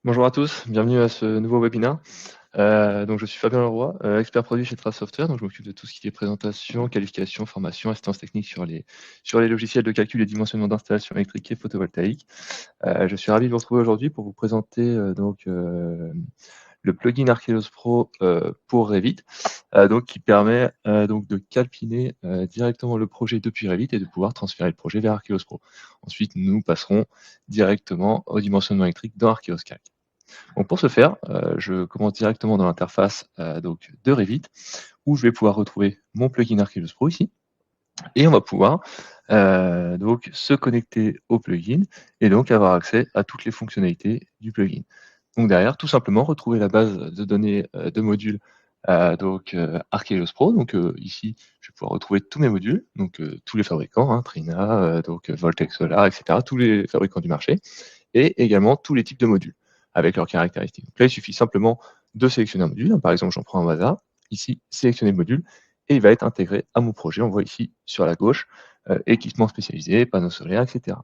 Bonjour à tous, bienvenue à ce nouveau webinaire. Donc je suis Fabien Leroy, expert produit chez Trace Software. Donc je m'occupe de tout ce qui est présentation, qualification, formation, assistance technique sur les logiciels de calcul et dimensionnement d'installation électrique et photovoltaïque. Je suis ravi de vous retrouver aujourd'hui pour vous présenter le plugin Archelos Pro pour Revit, donc qui permet donc de calpiner directement le projet depuis Revit et de pouvoir transférer le projet vers Archelos Pro. Ensuite, nous passerons directement au dimensionnement électrique dans Archelos Calc. Donc pour ce faire, je commence directement dans l'interface de Revit, où je vais pouvoir retrouver mon plugin Archelos Pro ici, et on va pouvoir donc se connecter au plugin et donc avoir accès à toutes les fonctionnalités du plugin. Donc derrière, tout simplement retrouver la base de données de modules Archelos Pro. Donc ici, je vais pouvoir retrouver tous mes modules, donc tous les fabricants, hein, Trina, Voltex Solar, etc., tous les fabricants du marché, et également tous les types de modules avec leurs caractéristiques. Donc là, il suffit simplement de sélectionner un module. Par exemple, j'en prends un au hasard. Ici, sélectionner le module et il va être intégré à mon projet. On voit ici sur la gauche, équipement spécialisé, panneaux solaires, etc.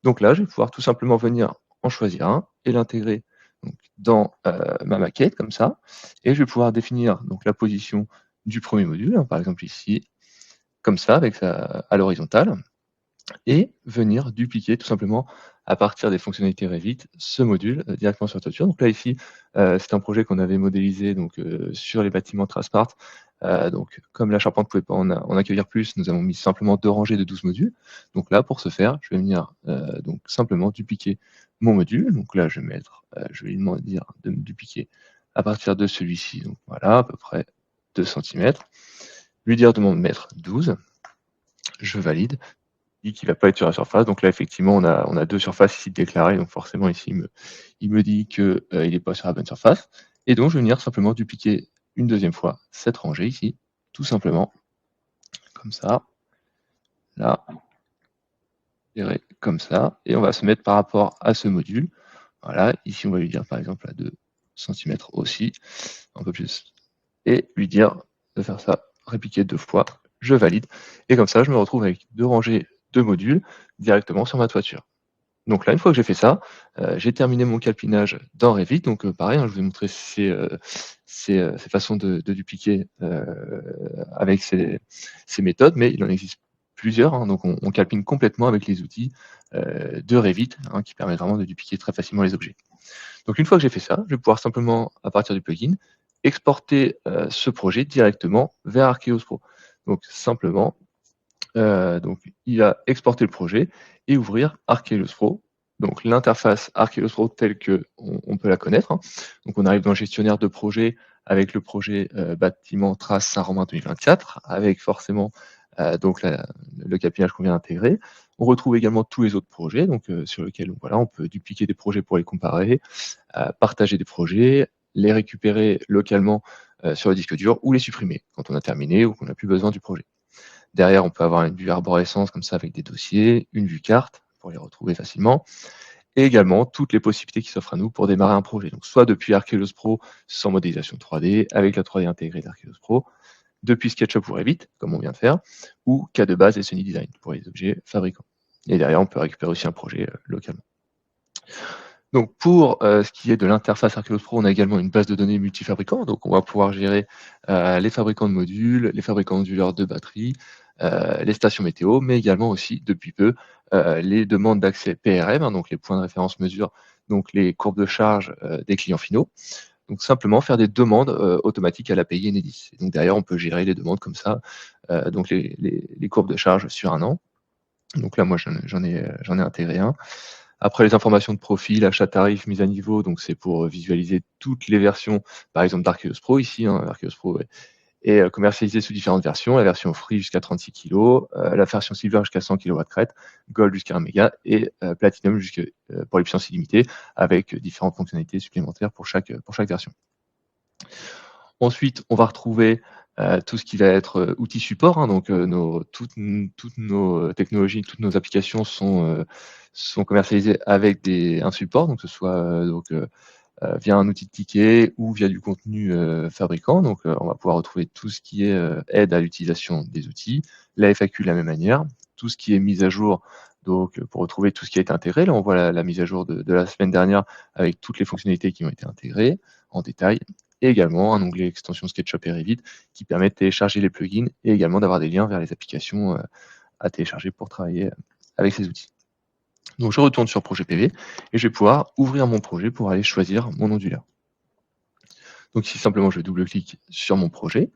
Donc là, je vais pouvoir tout simplement venir en choisir un et l'intégrer dans ma maquette, comme ça. Et je vais pouvoir définir donc, la position du premier module, hein, par exemple ici, comme ça, à l'horizontale, et venir dupliquer tout simplement à partir des fonctionnalités Revit ce module directement sur la toiture. Donc là ici, c'est un projet qu'on avait modélisé sur les bâtiments Traspart. Donc comme la charpente ne pouvait pas en accueillir plus, nous avons mis simplement 2 rangées de 12 modules. Donc là, pour ce faire, je vais venir donc simplement dupliquer mon module. Donc là, je vais lui dire de me dupliquer à partir de celui-ci. Donc voilà, à peu près 2 centimètres. Lui dire de m'en mettre 12. Je valide dit qu'il ne va pas être sur la surface. Donc là, effectivement, on a 2 surfaces ici déclarées. Donc forcément, ici, il me dit qu'il n'est pas sur la bonne surface. Et donc, je vais venir simplement dupliquer une deuxième fois cette rangée ici, tout simplement, comme ça. Là, comme ça. Et on va se mettre par rapport à ce module. Voilà, ici, on va lui dire, par exemple, à 2 centimètres aussi, un peu plus. Et lui dire de faire ça, répliquer 2 fois. Je valide. Et comme ça, je me retrouve avec 2 rangées de modules directement sur ma toiture. Donc là, une fois que j'ai fait ça, j'ai terminé mon calpinage dans Revit. Donc pareil, hein, je vous ai montré ces façons de dupliquer avec ces méthodes, mais il en existe plusieurs, hein. Donc on calpine complètement avec les outils de Revit, hein, qui permettent vraiment de dupliquer très facilement les objets. Donc une fois que j'ai fait ça, je vais pouvoir simplement, à partir du plugin, exporter ce projet directement vers Archeos Pro. Donc simplement, il va exporter le projet et ouvrir Archelos Pro. Donc l'interface Archelos Pro telle qu'on peut la connaître, hein. Donc on arrive dans le gestionnaire de projet avec le projet bâtiment Trace Saint-Romain 2024, avec forcément le capillage qu'on vient d'intégrer. On retrouve également tous les autres projets sur lesquels voilà, on peut dupliquer des projets pour les comparer, partager des projets, les récupérer localement sur le disque dur ou les supprimer quand on a terminé ou qu'on n'a plus besoin du projet. Derrière, on peut avoir une vue arborescence comme ça avec des dossiers, une vue carte pour les retrouver facilement, et également toutes les possibilités qui s'offrent à nous pour démarrer un projet. Donc soit depuis Archelos Pro sans modélisation 3D, avec la 3D intégrée d'Archelos Pro, depuis SketchUp ou Revit, comme on vient de faire, ou cas de base et Sunny Design pour les objets fabricants. Et derrière, on peut récupérer aussi un projet localement. Donc pour ce qui est de l'interface Archelos Pro, on a également une base de données multifabricants. Donc on va pouvoir gérer les fabricants de modules, les fabricants modulaires de batteries, les stations météo, mais également aussi, depuis peu, les demandes d'accès PRM, hein, donc les points de référence mesure, donc les courbes de charge des clients finaux. Donc simplement faire des demandes automatiques à l'API Enedis. Donc derrière, on peut gérer les demandes comme ça, donc les courbes de charge sur un an. Donc là, moi, j'en ai intégré un. Après, les informations de profil, achat tarif, mise à niveau, donc c'est pour visualiser toutes les versions, par exemple d'Archeos Pro ici, hein, Archeos Pro est commercialisé sous différentes versions, la version Free jusqu'à 36 kg, la version Silver jusqu'à 100 kW crête, Gold jusqu'à 1 méga et Platinum pour les puissances illimitées, avec différentes fonctionnalités supplémentaires pour chaque version. Ensuite, on va retrouver tout ce qui va être outils support, hein, donc toutes nos technologies, toutes nos applications sont commercialisées avec un support, donc que ce soit via un outil de ticket ou via du contenu fabricant. Donc on va pouvoir retrouver tout ce qui est aide à l'utilisation des outils, la FAQ de la même manière, tout ce qui est mise à jour Donc, pour retrouver tout ce qui a été intégré, là, on voit la mise à jour de la semaine dernière avec toutes les fonctionnalités qui ont été intégrées en détail, et également un onglet extension SketchUp et Revit qui permet de télécharger les plugins et également d'avoir des liens vers les applications à télécharger pour travailler avec ces outils. Donc, je retourne sur Projet PV et je vais pouvoir ouvrir mon projet pour aller choisir mon onduleur. Donc, ici, simplement, je double-clique sur mon projet.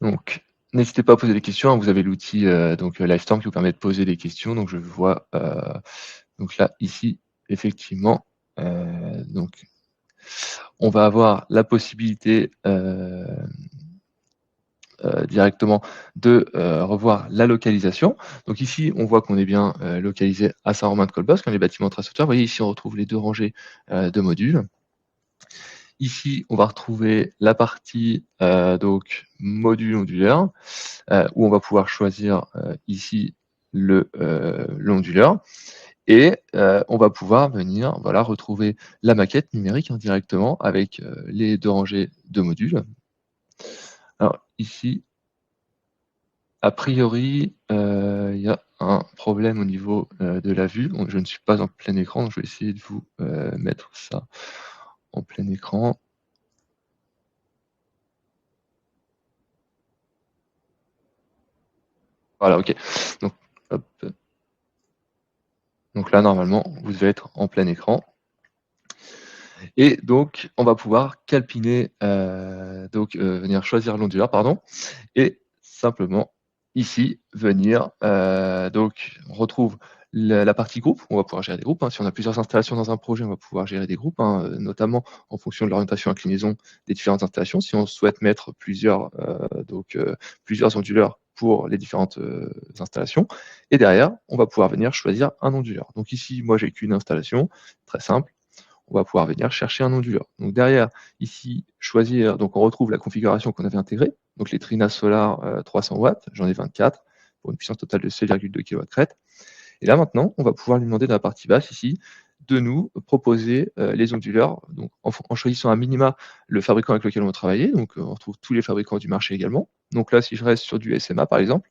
Donc, n'hésitez pas à poser des questions, hein. Vous avez l'outil Livestorm qui vous permet de poser des questions. Donc, je vois donc là, ici, effectivement, donc, on va avoir la possibilité directement de revoir la localisation. Donc ici, on voit qu'on est bien localisé à Saint-Romain-de-Colbosc, hein, les bâtiments très sauteur. Vous voyez, ici, on retrouve les 2 rangées de modules. Ici, on va retrouver la partie donc module onduleur, où on va pouvoir choisir ici l'onduleur. Et on va pouvoir venir voilà, retrouver la maquette numérique, hein, directement avec les 2 rangées de modules. Alors ici, a priori, il y a un problème au niveau de la vue. Donc je ne suis pas en plein écran, donc je vais essayer de vous mettre ça en plein écran. Voilà, OK. Donc, hop. Donc là, normalement, vous devez être en plein écran. Et donc, on va pouvoir calpiner, venir choisir l'onduleur, pardon, et simplement ici venir, donc on retrouve la partie groupe, on va pouvoir gérer des groupes, hein. Si on a plusieurs installations dans un projet, on va pouvoir gérer des groupes, hein, notamment en fonction de l'orientation inclinaison des différentes installations. Si on souhaite mettre plusieurs onduleurs pour les différentes installations, et derrière, on va pouvoir venir choisir un onduleur. Donc ici, moi j'ai qu'une installation, très simple. On va pouvoir venir chercher un onduleur. Donc derrière, ici, choisir, donc on retrouve la configuration qu'on avait intégrée, donc les Trina Solar 300 watts, j'en ai 24, pour une puissance totale de 7,2 kW crête. Et là maintenant, on va pouvoir lui demander dans la partie basse ici, de nous proposer les onduleurs, donc en choisissant un minima le fabricant avec lequel on va travailler, donc on retrouve tous les fabricants du marché également. Donc là, si je reste sur du SMA par exemple,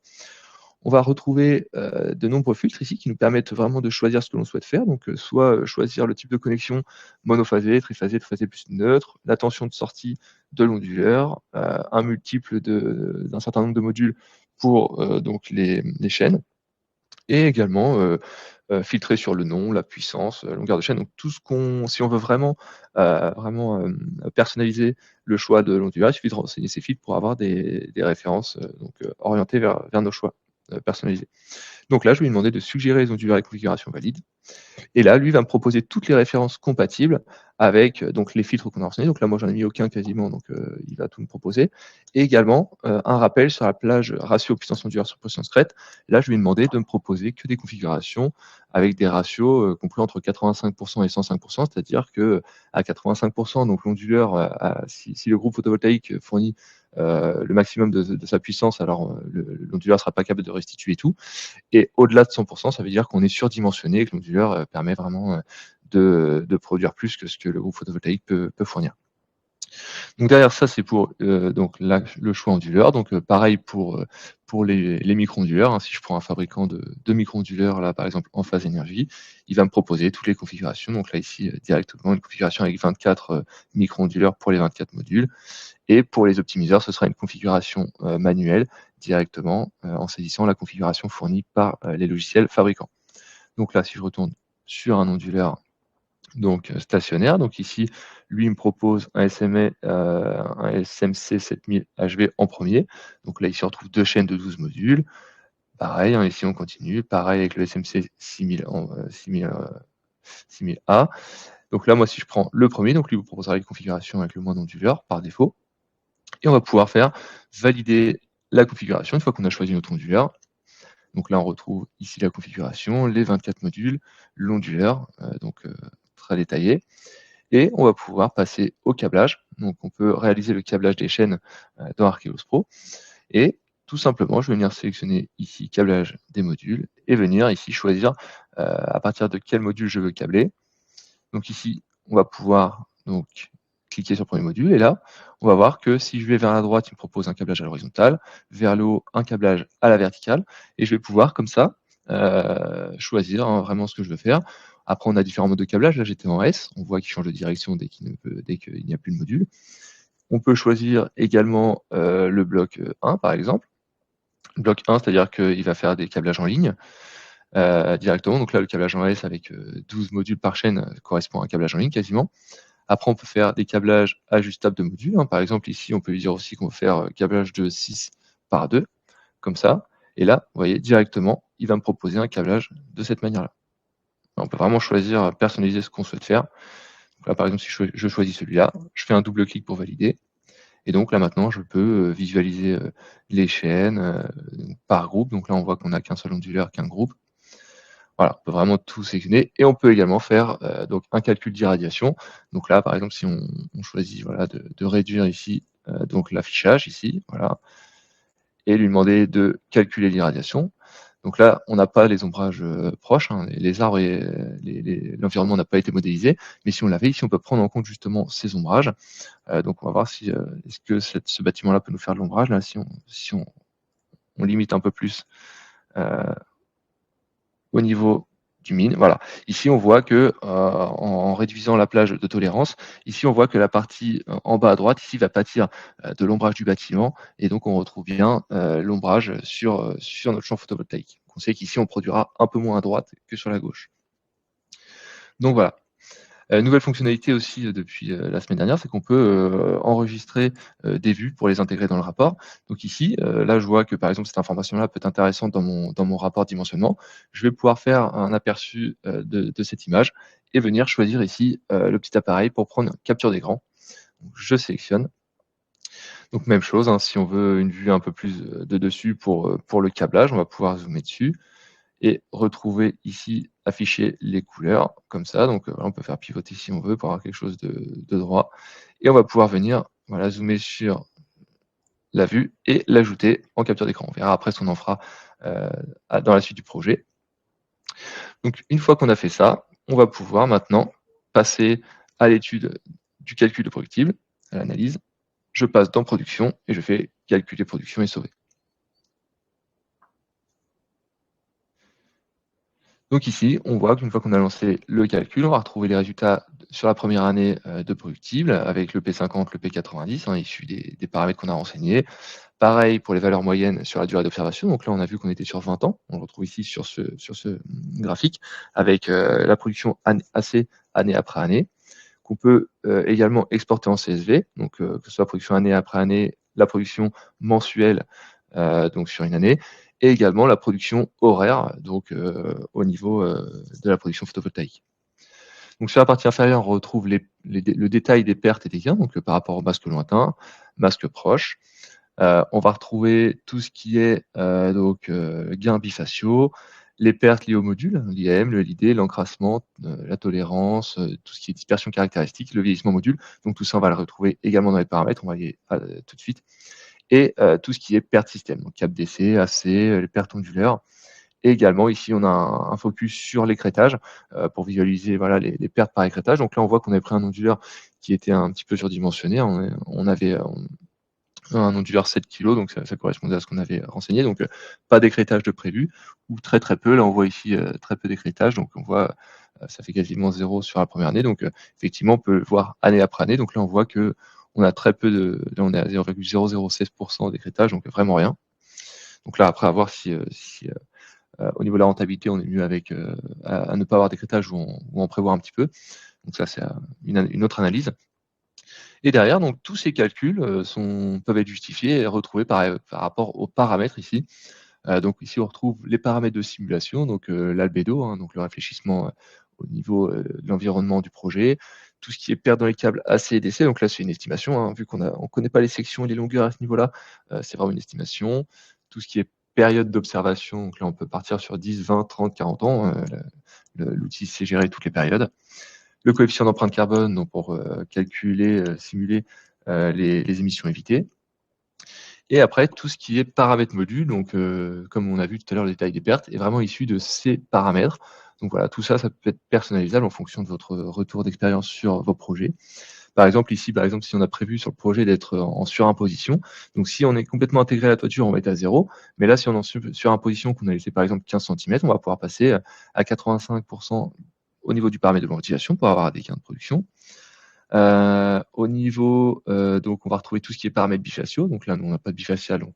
on va retrouver de nombreux filtres ici qui nous permettent vraiment de choisir ce que l'on souhaite faire. Donc, soit choisir le type de connexion monophasé, triphasé, triphasé plus neutre, la tension de sortie de l'onduleur, un multiple d'un certain nombre de modules pour donc les chaînes, et également filtrer sur le nom, la puissance, longueur de chaîne. Donc tout ce qu'on, si on veut vraiment personnaliser le choix de l'onduleur, il suffit de renseigner ces filtres pour avoir des références orientées vers nos choix personnalisés. Donc là, je vais lui demander de suggérer les onduleurs et configurations valides. Et là, lui va me proposer toutes les références compatibles avec donc les filtres qu'on a renseignés. Donc là, moi, j'en ai mis aucun quasiment, donc il va tout me proposer. Et également, un rappel sur la plage ratio puissance onduleur sur puissance crête. Là, je lui ai demandé de me proposer que des configurations avec des ratios compris entre 85% et 105%, c'est-à-dire qu'à 85%, donc l'onduleur, si le groupe photovoltaïque fournit le maximum de sa puissance, alors l'onduleur ne sera pas capable de restituer tout. Et au-delà de 100%, ça veut dire qu'on est surdimensionné et que l'onduleur permet vraiment de produire plus que ce que le groupe photovoltaïque peut fournir. Donc derrière ça, c'est pour donc là, le choix onduleur. Donc pareil pour les micro-onduleurs, hein. Si je prends un fabricant de micro-onduleurs, là par exemple en phase énergie, il va me proposer toutes les configurations. Donc là ici, directement une configuration avec 24 micro-onduleurs pour les 24 modules. Et pour les optimiseurs, ce sera une configuration manuelle directement en saisissant la configuration fournie par les logiciels fabricants. Donc là, si je retourne sur un onduleur donc stationnaire, donc ici, lui il me propose un SMC 7000 HV en premier. Donc là, ici, on retrouve 2 chaînes de 12 modules. Pareil, hein, ici on continue. Pareil avec le SMC 6000A. Donc là, moi, si je prends le premier, donc lui vous proposera une configuration avec le moins d'onduleurs par défaut. Et on va pouvoir faire valider la configuration une fois qu'on a choisi notre onduleur. Donc là, on retrouve ici la configuration, les 24 modules, l'onduleur, très détaillé. Et on va pouvoir passer au câblage. Donc on peut réaliser le câblage des chaînes dans Archeos Pro. Et tout simplement, je vais venir sélectionner ici câblage des modules et venir ici choisir à partir de quel module je veux câbler. Donc ici, on va pouvoir donc cliquer sur le premier module et là, on va voir que si je vais vers la droite, il me propose un câblage à l'horizontale, vers le haut, un câblage à la verticale et je vais pouvoir comme ça, choisir, hein, vraiment ce que je veux faire. Après, on a différents modes de câblage. Là, j'étais en S. On voit qu'il change de direction dès qu'il n'y a plus de module. On peut choisir également le bloc 1, par exemple. Le bloc 1, c'est-à-dire qu'il va faire des câblages en ligne directement. Donc là, le câblage en S avec 12 modules par chaîne correspond à un câblage en ligne quasiment. Après, on peut faire des câblages ajustables de modules, hein. Par exemple, ici, on peut lui dire aussi qu'on veut faire câblage de 6 par 2, comme ça. Et là, vous voyez, directement, il va me proposer un câblage de cette manière-là. On peut vraiment choisir, personnaliser ce qu'on souhaite faire. Donc là, par exemple, si je choisis celui-là, je fais un double clic pour valider. Et donc là, maintenant, je peux visualiser les chaînes par groupe. Donc là, on voit qu'on n'a qu'un seul onduleur, qu'un groupe. Voilà, on peut vraiment tout sélectionner et on peut également faire donc un calcul d'irradiation. Donc là, par exemple, si on choisit voilà, de réduire ici donc l'affichage ici, voilà, et lui demander de calculer l'irradiation. Donc là, on n'a pas les ombrages proches, hein, les arbres et l'environnement n'a pas été modélisé, mais si on l'avait ici, on peut prendre en compte justement ces ombrages. Donc on va voir si est-ce que ce bâtiment-là peut nous faire de l'ombrage. Là, si on limite un peu plus au niveau du mine. Voilà. Ici, on voit que en réduisant la plage de tolérance, ici, on voit que la partie en bas à droite, ici, va pâtir de l'ombrage du bâtiment. Et donc, on retrouve bien l'ombrage sur notre champ photovoltaïque. On sait qu'ici, on produira un peu moins à droite que sur la gauche. Donc voilà. Nouvelle fonctionnalité aussi depuis la semaine dernière, c'est qu'on peut enregistrer des vues pour les intégrer dans le rapport. Donc ici, là, je vois que par exemple, cette information-là peut être intéressante dans mon rapport dimensionnement. Je vais pouvoir faire un aperçu de cette image et venir choisir ici le petit appareil pour prendre une capture d'écran. Donc, je sélectionne. Donc même chose, hein, si on veut une vue un peu plus de dessus pour le câblage, on va pouvoir zoomer dessus et retrouver ici, afficher les couleurs comme ça. Donc on peut faire pivoter si on veut pour avoir quelque chose de droit. Et on va pouvoir venir voilà, zoomer sur la vue et l'ajouter en capture d'écran. On verra après ce qu'on en fera dans la suite du projet. Donc une fois qu'on a fait ça, on va pouvoir maintenant passer à l'étude du calcul de productible, à l'analyse. Je passe dans production et je fais calculer production et sauver. Donc ici, on voit qu'une fois qu'on a lancé le calcul, on va retrouver les résultats sur la première année de productible avec le P50, le P90, hein, issus des paramètres qu'on a renseignés. Pareil pour les valeurs moyennes sur la durée d'observation. Donc là, on a vu qu'on était sur 20 ans. On le retrouve ici sur ce graphique avec la production AC année après année, qu'on peut également exporter en CSV. Donc que ce soit production année après année, la production mensuelle donc sur une année, et également la production horaire, donc au niveau de la production photovoltaïque. Donc sur la partie inférieure, on retrouve le détail des pertes et des gains, donc par rapport au masque lointain, masque proche. On va retrouver tout ce qui est donc gains bifaciaux, les pertes liées au module, l'IAM, le LID, l'encrassement, la tolérance, tout ce qui est dispersion caractéristique, le vieillissement module. Donc tout ça, on va le retrouver également dans les paramètres, on va y aller tout de suite. Et tout ce qui est perte système, donc cap DC, AC, les pertes ondulaires. Et également, ici, on a un focus sur l'écrêtage pour visualiser voilà, les pertes par écrêtage. Donc là, on voit qu'on avait pris un onduleur qui était un petit peu surdimensionné. On avait un onduleur 7 kg, donc ça correspondait à ce qu'on avait renseigné. Donc pas d'écrêtage de prévu, ou très très peu. Là, on voit ici très peu d'écrêtage. Donc on voit, ça fait quasiment 0 sur la première année. Donc effectivement, on peut le voir année après année. Donc là, on voit que on a très peu là, on est à 0,016% d'écrêtage, donc vraiment rien. Donc là, après, à voir si au niveau de la rentabilité, on est mieux avec à ne pas avoir d'écrêtage ou en prévoir un petit peu. Donc ça, c'est une autre analyse. Et derrière, donc tous ces calculs peuvent être justifiés et retrouvés par rapport aux paramètres ici. Donc ici, on retrouve les paramètres de simulation, donc l'albédo, hein, donc le réfléchissement au niveau de l'environnement du projet, tout ce qui est perte dans les câbles AC et DC. Donc là, c'est une estimation, hein, vu qu'on ne connaît pas les sections et les longueurs à ce niveau-là, c'est vraiment une estimation. Tout ce qui est période d'observation, donc là, on peut partir sur 10, 20, 30, 40 ans. L'outil sait gérer toutes les périodes. Le coefficient d'empreinte carbone, donc pour calculer, simuler les émissions évitées. Et après, tout ce qui est paramètres modules, donc comme on a vu tout à l'heure, le détail des pertes est vraiment issu de ces paramètres. Donc voilà, tout ça, ça peut être personnalisable en fonction de votre retour d'expérience sur vos projets. Par exemple, ici, si on a prévu sur le projet d'être en surimposition, donc si on est complètement intégré à la toiture, on va être à 0. Mais là, si on est en surimposition, qu'on a laissé par exemple 15 cm, on va pouvoir passer à 85% au niveau du paramètre de ventilation pour avoir des gains de production. Au niveau, donc on va retrouver tout ce qui est paramètres bifaciaux. Donc là, nous, on n'a pas de bifacial, donc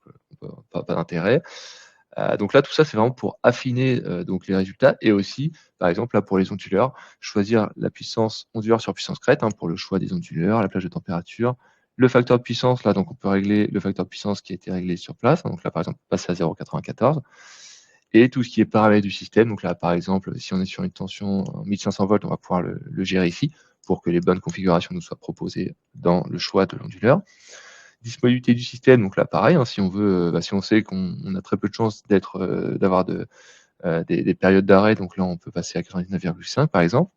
pas d'intérêt. Donc là, tout ça, c'est vraiment pour affiner donc les résultats et aussi, par exemple, là, pour les onduleurs, choisir la puissance onduleur sur puissance crête pour le choix des onduleurs, la plage de température, le facteur de puissance. Là, donc on peut régler le facteur de puissance qui a été réglé sur place. Donc là, par exemple, passer à 0,94. Et tout ce qui est paramètres du système. Donc là, par exemple, si on est sur une tension 1500 volts, on va pouvoir le gérer ici pour que les bonnes configurations nous soient proposées dans le choix de l'onduleur. Disponibilité du système, donc là pareil, si on veut, si on sait qu'on a très peu de chances d'avoir des périodes d'arrêt, donc là on peut passer à 99,5 par exemple.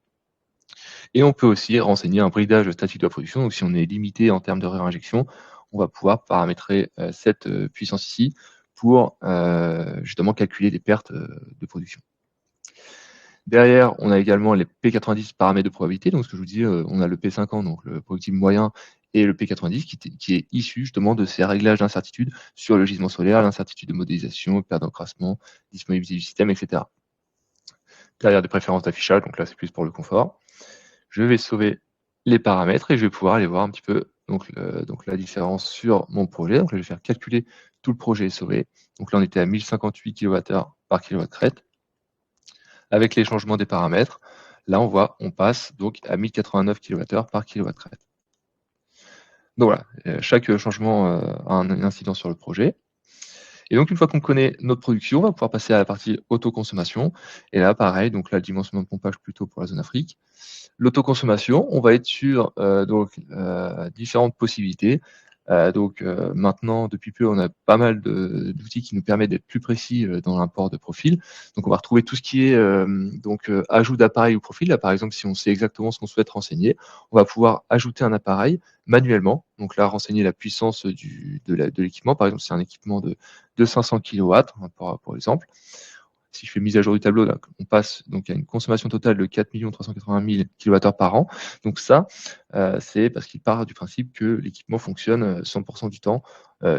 Et on peut aussi renseigner un bridage statique de la production, donc si on est limité en termes de réinjection, on va pouvoir paramétrer cette puissance ici pour justement calculer les pertes de production. Derrière, on a également les P90 paramètres de probabilité. Donc, ce que je vous dis, on a le P50, donc le productible moyen, et le P90 qui est issu justement de ces réglages d'incertitude sur le gisement solaire, l'incertitude de modélisation, perte d'encrassement, disponibilité du système, etc. Derrière, des préférences d'affichage, donc là, c'est plus pour le confort. Je vais sauver les paramètres et je vais pouvoir aller voir un petit peu donc la différence sur mon projet. Donc là, je vais faire calculer tout le projet est sauvé. Donc là, on était à 1058 kWh par kW crête. Avec les changements des paramètres, là on passe donc à 1089 kWh par kW crête. Donc voilà, chaque changement a une incidence sur le projet. Et donc une fois qu'on connaît notre production, on va pouvoir passer à la partie autoconsommation. Et là pareil, donc là le dimensionnement de pompage plutôt pour la zone Afrique. L'autoconsommation, on va être sur différentes possibilités. Maintenant, depuis peu, on a pas mal d'outils qui nous permettent d'être plus précis dans l'import de profil. Donc on va retrouver tout ce qui est ajout d'appareil au profil. Là, par exemple, si on sait exactement ce qu'on souhaite renseigner, on va pouvoir ajouter un appareil manuellement. Donc là, renseigner la puissance de l'équipement. Par exemple, c'est un équipement de 500 kW, pour exemple. Si je fais mise à jour du tableau, là, on passe donc à une consommation totale de 4 380 000 kWh par an. Donc ça, c'est parce qu'il part du principe que l'équipement fonctionne 100% du temps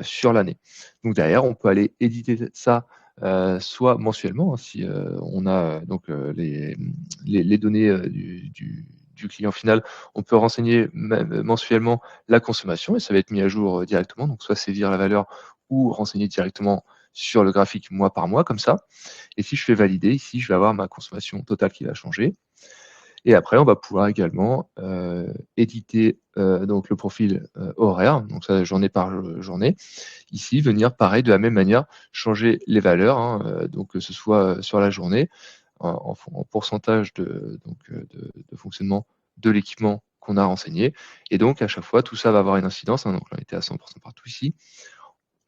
sur l'année. Donc derrière, on peut aller éditer ça soit mensuellement, si on a les données du client final, on peut renseigner mensuellement la consommation et ça va être mis à jour directement. Donc soit saisir la valeur ou renseigner directement sur le graphique mois par mois comme ça. Et si je fais valider, ici, je vais avoir ma consommation totale qui va changer. Et après, on va pouvoir également éditer donc le profil horaire, donc ça, journée par journée. Ici, venir, pareil, de la même manière, changer les valeurs, donc que ce soit sur la journée, en pourcentage de fonctionnement de l'équipement qu'on a renseigné. Et donc, à chaque fois, tout ça va avoir une incidence. Donc là, on était à 100% partout ici.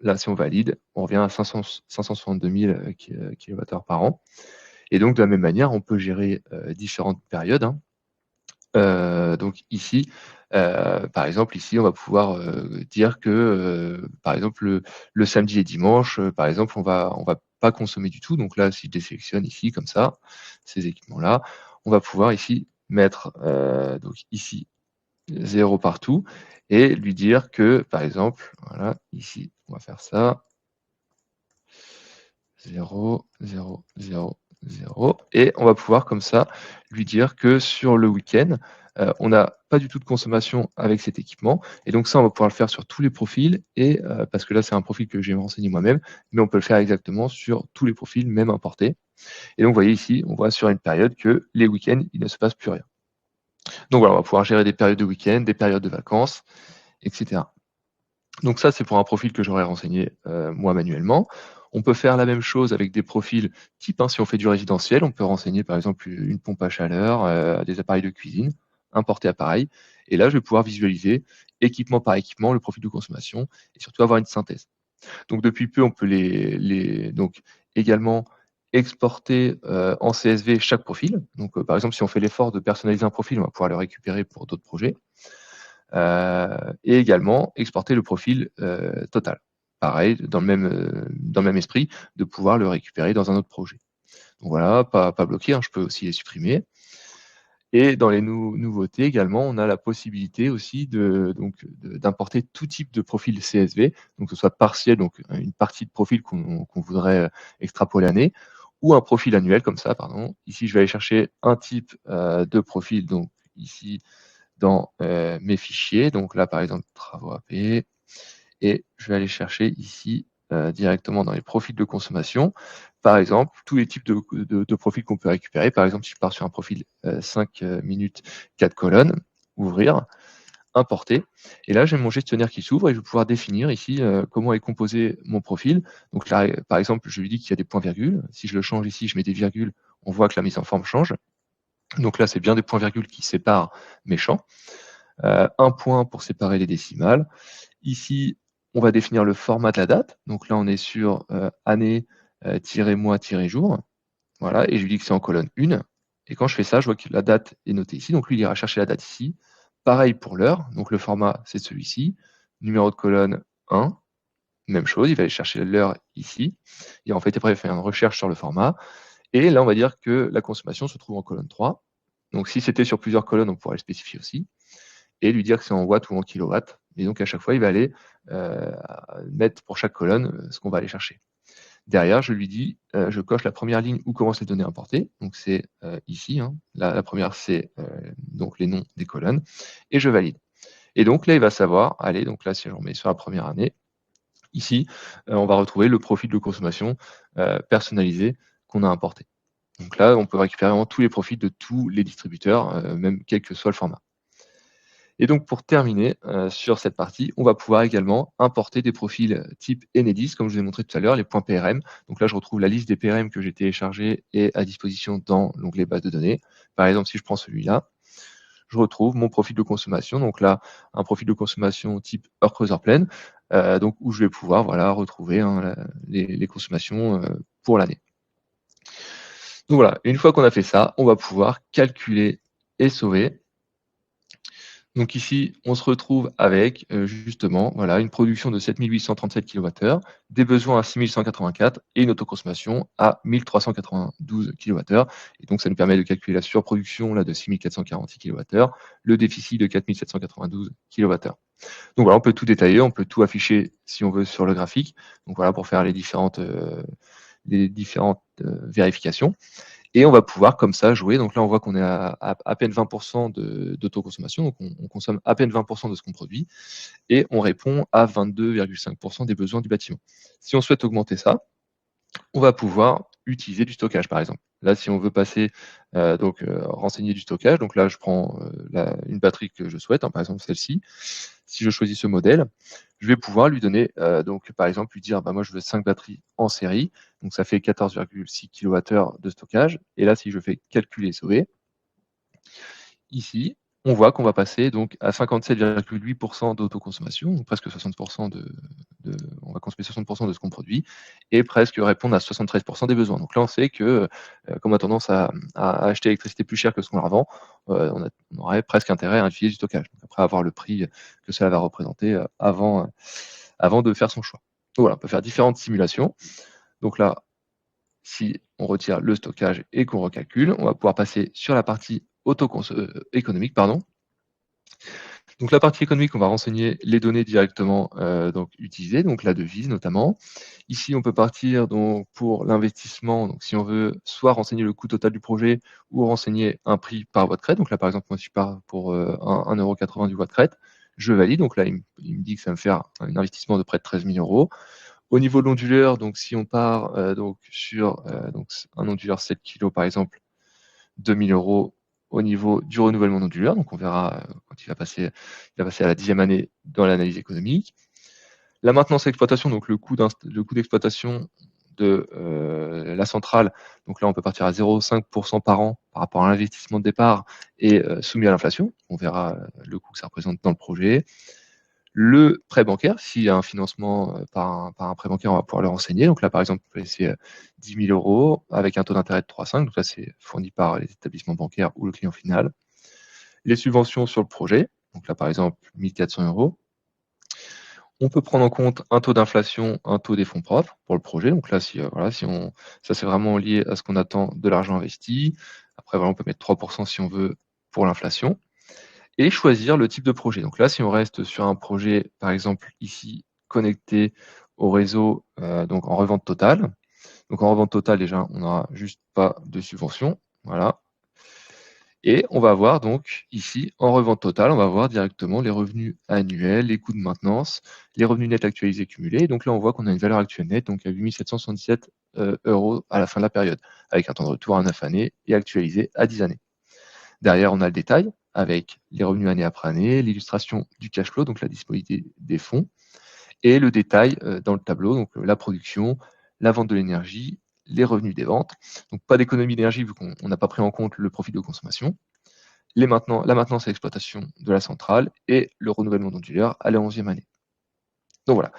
Là, si on valide, on revient à 562 000 kWh par an. Et donc, de la même manière, on peut gérer différentes périodes. Donc ici, par exemple, ici, on va pouvoir dire que, par exemple, le samedi et dimanche, par exemple, on va pas consommer du tout. Donc là, si je désélectionne ici, comme ça, ces équipements-là, on va pouvoir ici mettre, donc ici, 0 partout, et lui dire que, par exemple, voilà, ici, on va faire ça, 0, 0, 0, 0. Et on va pouvoir comme ça lui dire que sur le week-end, on n'a pas du tout de consommation avec cet équipement. Et donc ça, on va pouvoir le faire sur tous les profils. Et parce que là, c'est un profil que j'ai renseigné moi-même, mais on peut le faire exactement sur tous les profils, même importés. Et donc, vous voyez ici, on voit sur une période que les week-ends, il ne se passe plus rien. Donc voilà, on va pouvoir gérer des périodes de week-end, des périodes de vacances, etc. Donc ça, c'est pour un profil que j'aurais renseigné moi manuellement. On peut faire la même chose avec des profils type, si on fait du résidentiel, on peut renseigner par exemple une pompe à chaleur, des appareils de cuisine, importer appareil. Et là, je vais pouvoir visualiser équipement par équipement le profil de consommation et surtout avoir une synthèse. Donc depuis peu, on peut donc également exporter en CSV chaque profil. Donc par exemple, si on fait l'effort de personnaliser un profil, on va pouvoir le récupérer pour d'autres projets. Et également exporter le profil total. Pareil, dans le même esprit, de pouvoir le récupérer dans un autre projet. Donc voilà, pas bloqué, je peux aussi les supprimer. Et dans les nouveautés également, on a la possibilité aussi d'importer tout type de profil CSV, donc que ce soit partiel, donc une partie de profil qu'on voudrait extrapoler l'année, ou un profil annuel comme ça, pardon. Ici, je vais aller chercher un type de profil, donc ici dans mes fichiers, donc là par exemple travaux à payer, et je vais aller chercher ici directement dans les profils de consommation, par exemple, tous les types de profils qu'on peut récupérer. Par exemple, si je pars sur un profil 5 minutes, 4 colonnes, ouvrir, importer. Et là, j'ai mon gestionnaire qui s'ouvre et je vais pouvoir définir ici comment est composé mon profil. Donc là, par exemple, je lui dis qu'il y a des points-virgules. Si je le change ici, je mets des virgules, on voit que la mise en forme change. Donc là, c'est bien des points-virgules qui séparent mes champs. Un point pour séparer les décimales. Ici, on va définir le format de la date. Donc là, on est sur année, mois, jour. Voilà, et je lui dis que c'est en colonne 1. Et quand je fais ça, je vois que la date est notée ici. Donc lui, il ira chercher la date ici. Pareil pour l'heure. Donc le format, c'est celui-ci. Numéro de colonne 1. Même chose, il va aller chercher l'heure ici. Et en fait, après, il va faire une recherche sur le format. Et là, on va dire que la consommation se trouve en colonne 3. Donc si c'était sur plusieurs colonnes, on pourrait le spécifier aussi. Et lui dire que c'est en watts ou en kilowatts. Et donc à chaque fois, il va aller mettre pour chaque colonne ce qu'on va aller chercher. Derrière, je lui dis, je coche la première ligne où commencent les données importées. Donc c'est ici. Hein. La première, c'est donc les noms des colonnes. Et je valide. Et donc là, il va savoir, allez, donc là, si je remets sur la première année, ici, on va retrouver le profil de consommation personnalisé qu'on a importé. Donc là, on peut récupérer vraiment tous les profils de tous les distributeurs, même quel que soit le format. Et donc pour terminer sur cette partie, on va pouvoir également importer des profils type Enedis, comme je vous ai montré tout à l'heure, les points PRM. Donc là, je retrouve la liste des PRM que j'ai téléchargés et à disposition dans l'onglet base de données. Par exemple, si je prends celui-là, je retrouve mon profil de consommation. Donc là, un profil de consommation type heure creuse heure pleine, donc où je vais pouvoir voilà, retrouver hein, les consommations pour l'année. Donc voilà, une fois qu'on a fait ça, on va pouvoir calculer et sauver. Donc ici, on se retrouve avec justement voilà, une production de 7837 kWh, des besoins à 6184 et une autoconsommation à 1392 kWh. Et donc ça nous permet de calculer la surproduction là, de 6446 kWh, le déficit de 4792 kWh. Donc voilà, on peut tout détailler, on peut tout afficher si on veut sur le graphique. Donc voilà, pour faire les différentes vérifications. Et on va pouvoir comme ça jouer. Donc là, on voit qu'on est à peine 20% d'autoconsommation. Donc on consomme à peine 20% de ce qu'on produit. Et on répond à 22,5% des besoins du bâtiment. Si on souhaite augmenter ça, on va pouvoir utiliser du stockage, par exemple. Là, si on veut passer, renseigner du stockage, donc là, je prends une batterie que je souhaite, hein, par exemple celle-ci. Si je choisis ce modèle, je vais pouvoir lui donner, donc par exemple, lui dire, bah, moi, je veux 5 batteries en série, donc ça fait 14,6 kWh de stockage. Et là, si je fais calculer et sauver, ici, on voit qu'on va passer donc à 57,8% d'autoconsommation, donc presque 60% on va consommer 60% de ce qu'on produit, et presque répondre à 73% des besoins. Donc là, on sait que, comme on a tendance à acheter l'électricité plus cher que ce qu'on la revend, on aurait presque intérêt à utiliser du stockage. Donc après avoir le prix que cela va représenter avant de faire son choix. Donc voilà, on peut faire différentes simulations. Donc là, si on retire le stockage et qu'on recalcule, on va pouvoir passer sur la partie économique, pardon. Donc la partie économique, on va renseigner les données directement donc utilisées, donc la devise notamment. Ici, on peut partir donc pour l'investissement, donc si on veut soit renseigner le coût total du projet ou renseigner un prix par watt crête. Donc là, par exemple, moi, si je pars pour 1,80 € du watt crête, je valide. Donc là, il me dit que ça va me faire un investissement de près de 13 000 €. Au niveau de l'onduleur, donc si on part donc sur donc un onduleur 7 kg par exemple, 2 000 € au niveau du renouvellement onduleur. Donc on verra quand il va passer à la 10e année dans l'analyse économique. La maintenance et exploitation, donc le coût d'exploitation de la centrale. Donc là, on peut partir à 0,5% par an par rapport à l'investissement de départ et soumis à l'inflation. On verra le coût que ça représente dans le projet. Le prêt bancaire, s'il y a un financement par un prêt bancaire, on va pouvoir le renseigner. Donc là, par exemple, c'est 10 000 € avec un taux d'intérêt de 3,5. Donc là, c'est fourni par les établissements bancaires ou le client final. Les subventions sur le projet. Donc là, par exemple, 1 400 €. On peut prendre en compte un taux d'inflation, un taux des fonds propres pour le projet. Donc là, ça c'est vraiment lié à ce qu'on attend de l'argent investi. Après, voilà, on peut mettre 3% si on veut pour l'inflation et choisir le type de projet. Donc là, si on reste sur un projet, par exemple ici, connecté au réseau, donc en revente totale. Donc en revente totale, déjà, on n'aura juste pas de subvention. Voilà. Et on va voir donc ici, en revente totale, on va voir directement les revenus annuels, les coûts de maintenance, les revenus nets actualisés cumulés. Donc là, on voit qu'on a une valeur actuelle nette, donc à 8 777 € à la fin de la période, avec un temps de retour à 9 années et actualisé à 10 années. Derrière, on a le détail avec les revenus année après année, l'illustration du cash flow, donc la disponibilité des fonds, et le détail dans le tableau, donc la production, la vente de l'énergie, les revenus des ventes. Donc pas d'économie d'énergie vu qu'on n'a pas pris en compte le profit de consommation. La maintenance et l'exploitation de la centrale et le renouvellement d'onduleurs à la 11e année. Donc voilà,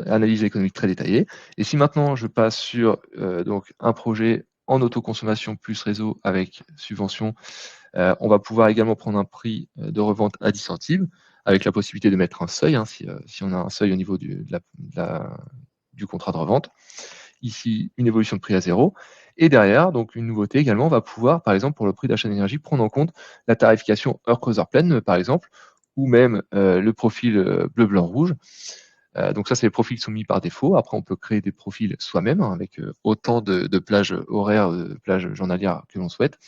analyse économique très détaillée. Et si maintenant je passe sur donc un projet en autoconsommation plus réseau avec subvention, on va pouvoir également prendre un prix de revente à 10 centimes, avec la possibilité de mettre un seuil, hein, si on a un seuil au niveau du contrat de revente. Ici, une évolution de prix à 0. Et derrière, donc une nouveauté également, on va pouvoir, par exemple, pour le prix d'achat d'énergie, prendre en compte la tarification heure creuse heure pleine, par exemple, ou même le profil bleu, blanc, rouge. Donc ça, c'est les profils qui sont mis par défaut. Après, on peut créer des profils soi-même, hein, avec autant de plages horaires, de plages journalières que l'on souhaite.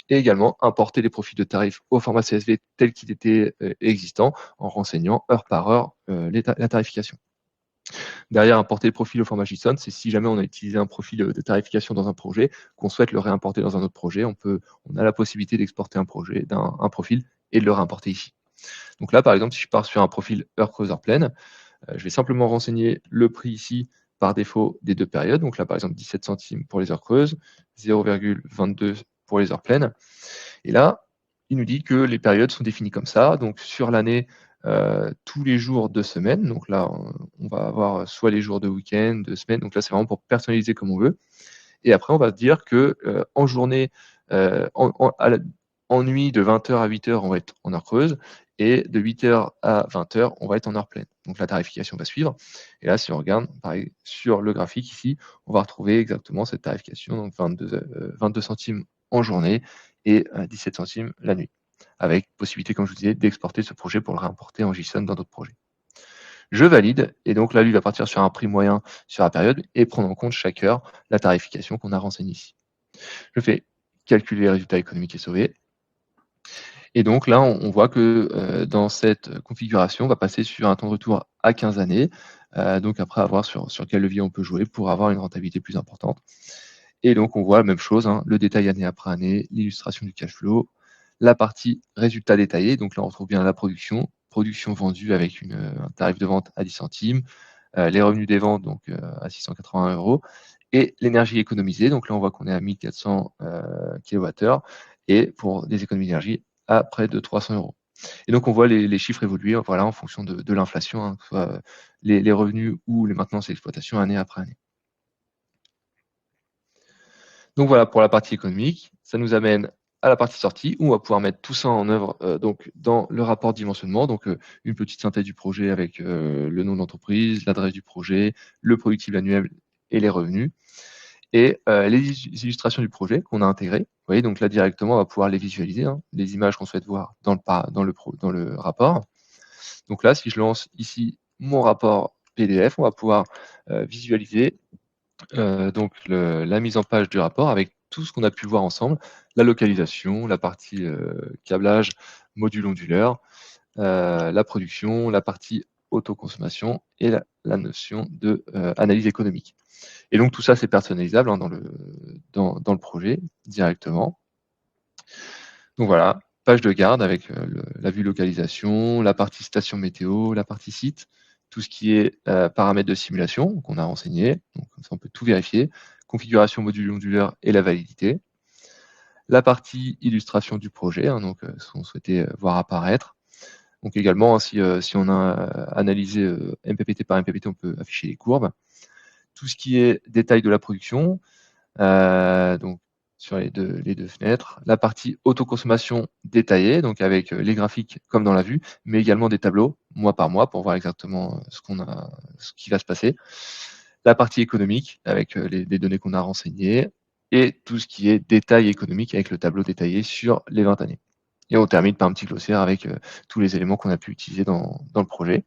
Et également importer les profils de tarifs au format CSV tel qu'il était existant, en renseignant heure par heure la tarification. Derrière, importer le profil au format JSON, c'est si jamais on a utilisé un profil de tarification dans un projet, qu'on souhaite le réimporter dans un autre projet, on a la possibilité d'exporter un profil et de le réimporter ici. Donc là, par exemple, si je pars sur un profil heure creuse heure pleine, je vais simplement renseigner le prix ici par défaut des deux périodes. Donc là, par exemple, 17 centimes pour les heures creuses, 0,22 pour les heures pleines. Et là, il nous dit que les périodes sont définies comme ça. Donc sur l'année, tous les jours de semaine. Donc là, on va avoir soit les jours de week-end, de semaine. Donc là, c'est vraiment pour personnaliser comme on veut. Et après, on va se dire que en journée, en nuit, de 20h à 8h, on va être en heure creuse. Et de 8h à 20h, on va être en heure pleine. Donc la tarification va suivre. Et là, si on regarde, pareil, sur le graphique ici, on va retrouver exactement cette tarification, donc 22 centimes en journée et 17 centimes la nuit, avec possibilité, comme je vous disais, d'exporter ce projet pour le réimporter en JSON dans d'autres projets. Je valide, et donc là, lui va partir sur un prix moyen sur la période et prendre en compte chaque heure la tarification qu'on a renseignée ici. Je fais calculer les résultats économiques et sauvés. Et donc là, on voit que dans cette configuration, on va passer sur un temps de retour à 15 années. Donc après, à voir sur quel levier on peut jouer pour avoir une rentabilité plus importante. Et donc, on voit la même chose, hein, le détail année après année, l'illustration du cash flow, la partie résultat détaillé. Donc là, on retrouve bien la production vendue avec un tarif de vente à 10 centimes, les revenus des ventes donc à 680 € et l'énergie économisée. Donc là, on voit qu'on est à 1400 kWh et pour des économies d'énergie à près de 300 €. Et donc, on voit les chiffres évoluer voilà, en fonction de l'inflation, hein, que ce soit les revenus ou les maintenances et exploitations année après année. Donc voilà pour la partie économique. Ça nous amène à la partie sortie où on va pouvoir mettre tout ça en œuvre donc dans le rapport de dimensionnement. Donc une petite synthèse du projet avec le nom d'entreprise, l'adresse du projet, le productible annuel et les revenus. Et les illustrations du projet qu'on a intégrées. Vous voyez, donc là directement, on va pouvoir les visualiser, hein, les images qu'on souhaite voir dans le rapport. Donc là, si je lance ici mon rapport PDF, on va pouvoir visualiser donc la mise en page du rapport avec tout ce qu'on a pu voir ensemble, la localisation, la partie câblage, module onduleur, la production, la partie autoconsommation et la notion de analyse économique. Et donc tout ça, c'est personnalisable hein, dans le projet directement. Donc voilà, page de garde avec la vue localisation, la partie station météo, la partie site, tout ce qui est paramètres de simulation qu'on a renseigné, donc comme ça on peut tout vérifier, configuration module onduleur et la validité, la partie illustration du projet, hein, donc ce qu'on souhaitait voir apparaître. Donc également, hein, si on a analysé MPPT par MPPT, on peut afficher les courbes. Tout ce qui est détail de la production, donc sur les deux fenêtres. La partie autoconsommation détaillée, donc avec les graphiques comme dans la vue, mais également des tableaux mois par mois pour voir exactement ce qui va se passer. La partie économique avec les données qu'on a renseignées et tout ce qui est détail économique avec le tableau détaillé sur les 20 années. Et on termine par un petit glossaire avec tous les éléments qu'on a pu utiliser dans le projet.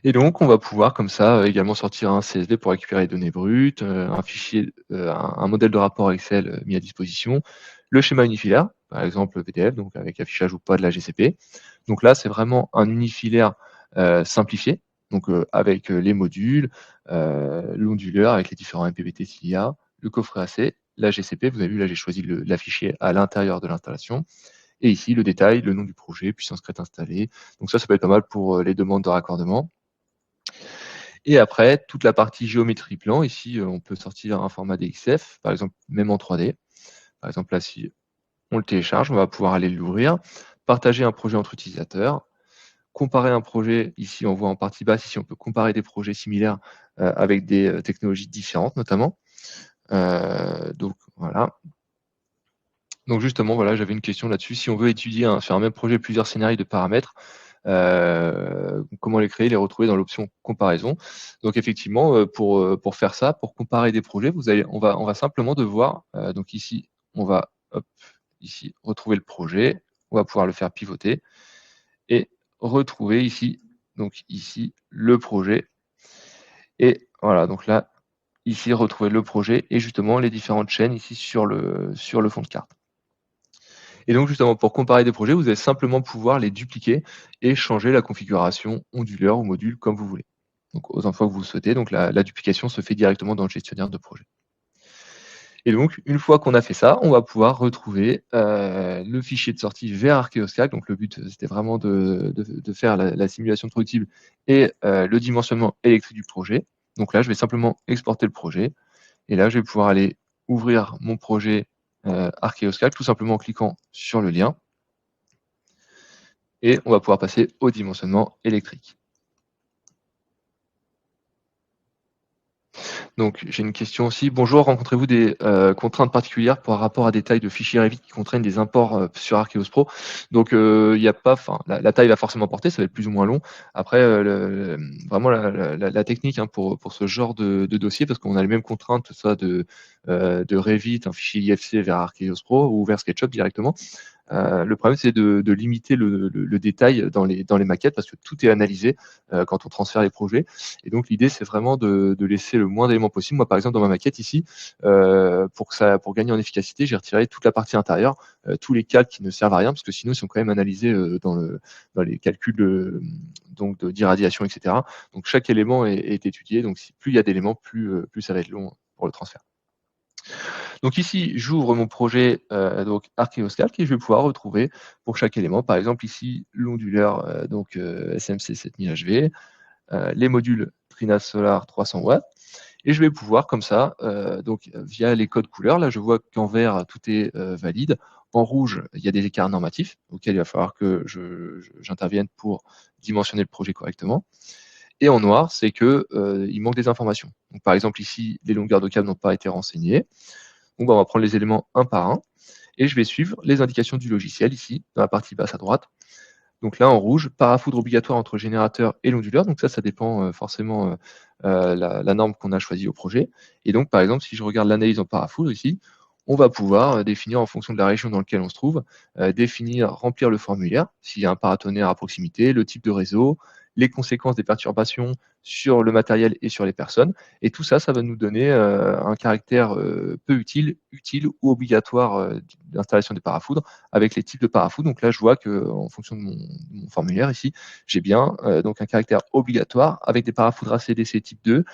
Et donc, on va pouvoir comme ça également sortir un CSV pour récupérer les données brutes, un fichier, un modèle de rapport Excel mis à disposition, le schéma unifilaire, par exemple PDF, donc avec affichage ou pas de la GCP. Donc là, c'est vraiment un unifilaire simplifié, donc avec les modules, l'onduleur avec les différents MPBT s'il y a, le coffret AC, la GCP, vous avez vu là j'ai choisi de l'afficher à l'intérieur de l'installation, et ici le détail, le nom du projet, puissance crête installée. Donc ça peut être pas mal pour les demandes de raccordement. Et après, toute la partie géométrie plan, ici, on peut sortir un format DXF, par exemple, même en 3D. Par exemple, là, si on le télécharge, on va pouvoir aller l'ouvrir, partager un projet entre utilisateurs, comparer un projet, ici, on voit en partie basse, ici, on peut comparer des projets similaires avec des technologies différentes, notamment. Donc, voilà. Donc, justement, voilà, j'avais une question là-dessus. Si on veut étudier sur un même projet plusieurs scénarios de paramètres, comment les créer, les retrouver dans l'option comparaison. Donc effectivement, pour faire ça, pour comparer des projets, on va simplement devoir, donc ici, on va ici retrouver le projet, on va pouvoir le faire pivoter et retrouver ici, donc ici, le projet. Et voilà, donc là, ici, retrouver le projet et justement les différentes chaînes ici sur le fond de carte. Et donc justement, pour comparer des projets, vous allez simplement pouvoir les dupliquer et changer la configuration onduleur ou module comme vous voulez. Donc autant de fois que vous le souhaitez, donc la duplication se fait directement dans le gestionnaire de projet. Et donc, une fois qu'on a fait ça, on va pouvoir retrouver le fichier de sortie vers Archeoscalc. Donc le but, c'était vraiment de faire la simulation productible et le dimensionnement électrique du projet. Donc là, je vais simplement exporter le projet. Et là, je vais pouvoir aller ouvrir mon projet Archeoscalc tout simplement en cliquant sur le lien. Et on va pouvoir passer au dimensionnement électrique. Donc j'ai une question aussi. Bonjour, rencontrez-vous des contraintes particulières par rapport à des tailles de fichiers Revit qui contraignent des imports sur Archeos Pro? Donc il y a pas, la taille va forcément porter, ça va être plus ou moins long. Après, vraiment la technique pour ce genre de dossier, parce qu'on a les mêmes contraintes, ça de Revit, un fichier IFC vers Archeos Pro ou vers SketchUp directement. Le problème, c'est de limiter le détail dans les maquettes parce que tout est analysé quand on transfère les projets. Et donc, l'idée, c'est vraiment de laisser le moins d'éléments possible. Moi, par exemple, dans ma maquette ici, pour gagner en efficacité, j'ai retiré toute la partie intérieure, tous les calques qui ne servent à rien parce que sinon, ils sont quand même analysés dans les calculs d'irradiation, etc. Donc, chaque élément est étudié. Donc, plus il y a d'éléments, plus ça va être long pour le transfert. Donc ici, j'ouvre mon projet Archeoscalc et je vais pouvoir retrouver pour chaque élément, par exemple ici, l'onduleur SMC 7000 HV, les modules Trina Solar 300 watts, et je vais pouvoir comme ça, via les codes couleurs, là je vois qu'en vert tout est valide, en rouge il y a des écarts normatifs auxquels il va falloir que j'intervienne pour dimensionner le projet correctement. Et en noir, c'est que il manque des informations. Donc, par exemple, ici, les longueurs de câble n'ont pas été renseignées. Donc, on va prendre les éléments un par un et je vais suivre les indications du logiciel ici, dans la partie basse à droite. Donc là, en rouge, parafoudre obligatoire entre générateur et l'onduleur. Donc ça dépend forcément la norme qu'on a choisie au projet. Et donc, par exemple, si je regarde l'analyse en parafoudre ici, on va pouvoir définir en fonction de la région dans laquelle on se trouve, remplir le formulaire, s'il y a un paratonnerre à proximité, le type de réseau, les conséquences des perturbations sur le matériel et sur les personnes. Et tout ça, ça va nous donner un caractère peu utile, utile ou obligatoire d'installation des parafoudres avec les types de parafoudres. Donc là, je vois qu'en fonction de mon formulaire ici, j'ai bien donc un caractère obligatoire avec des parafoudres AC/DC type 2,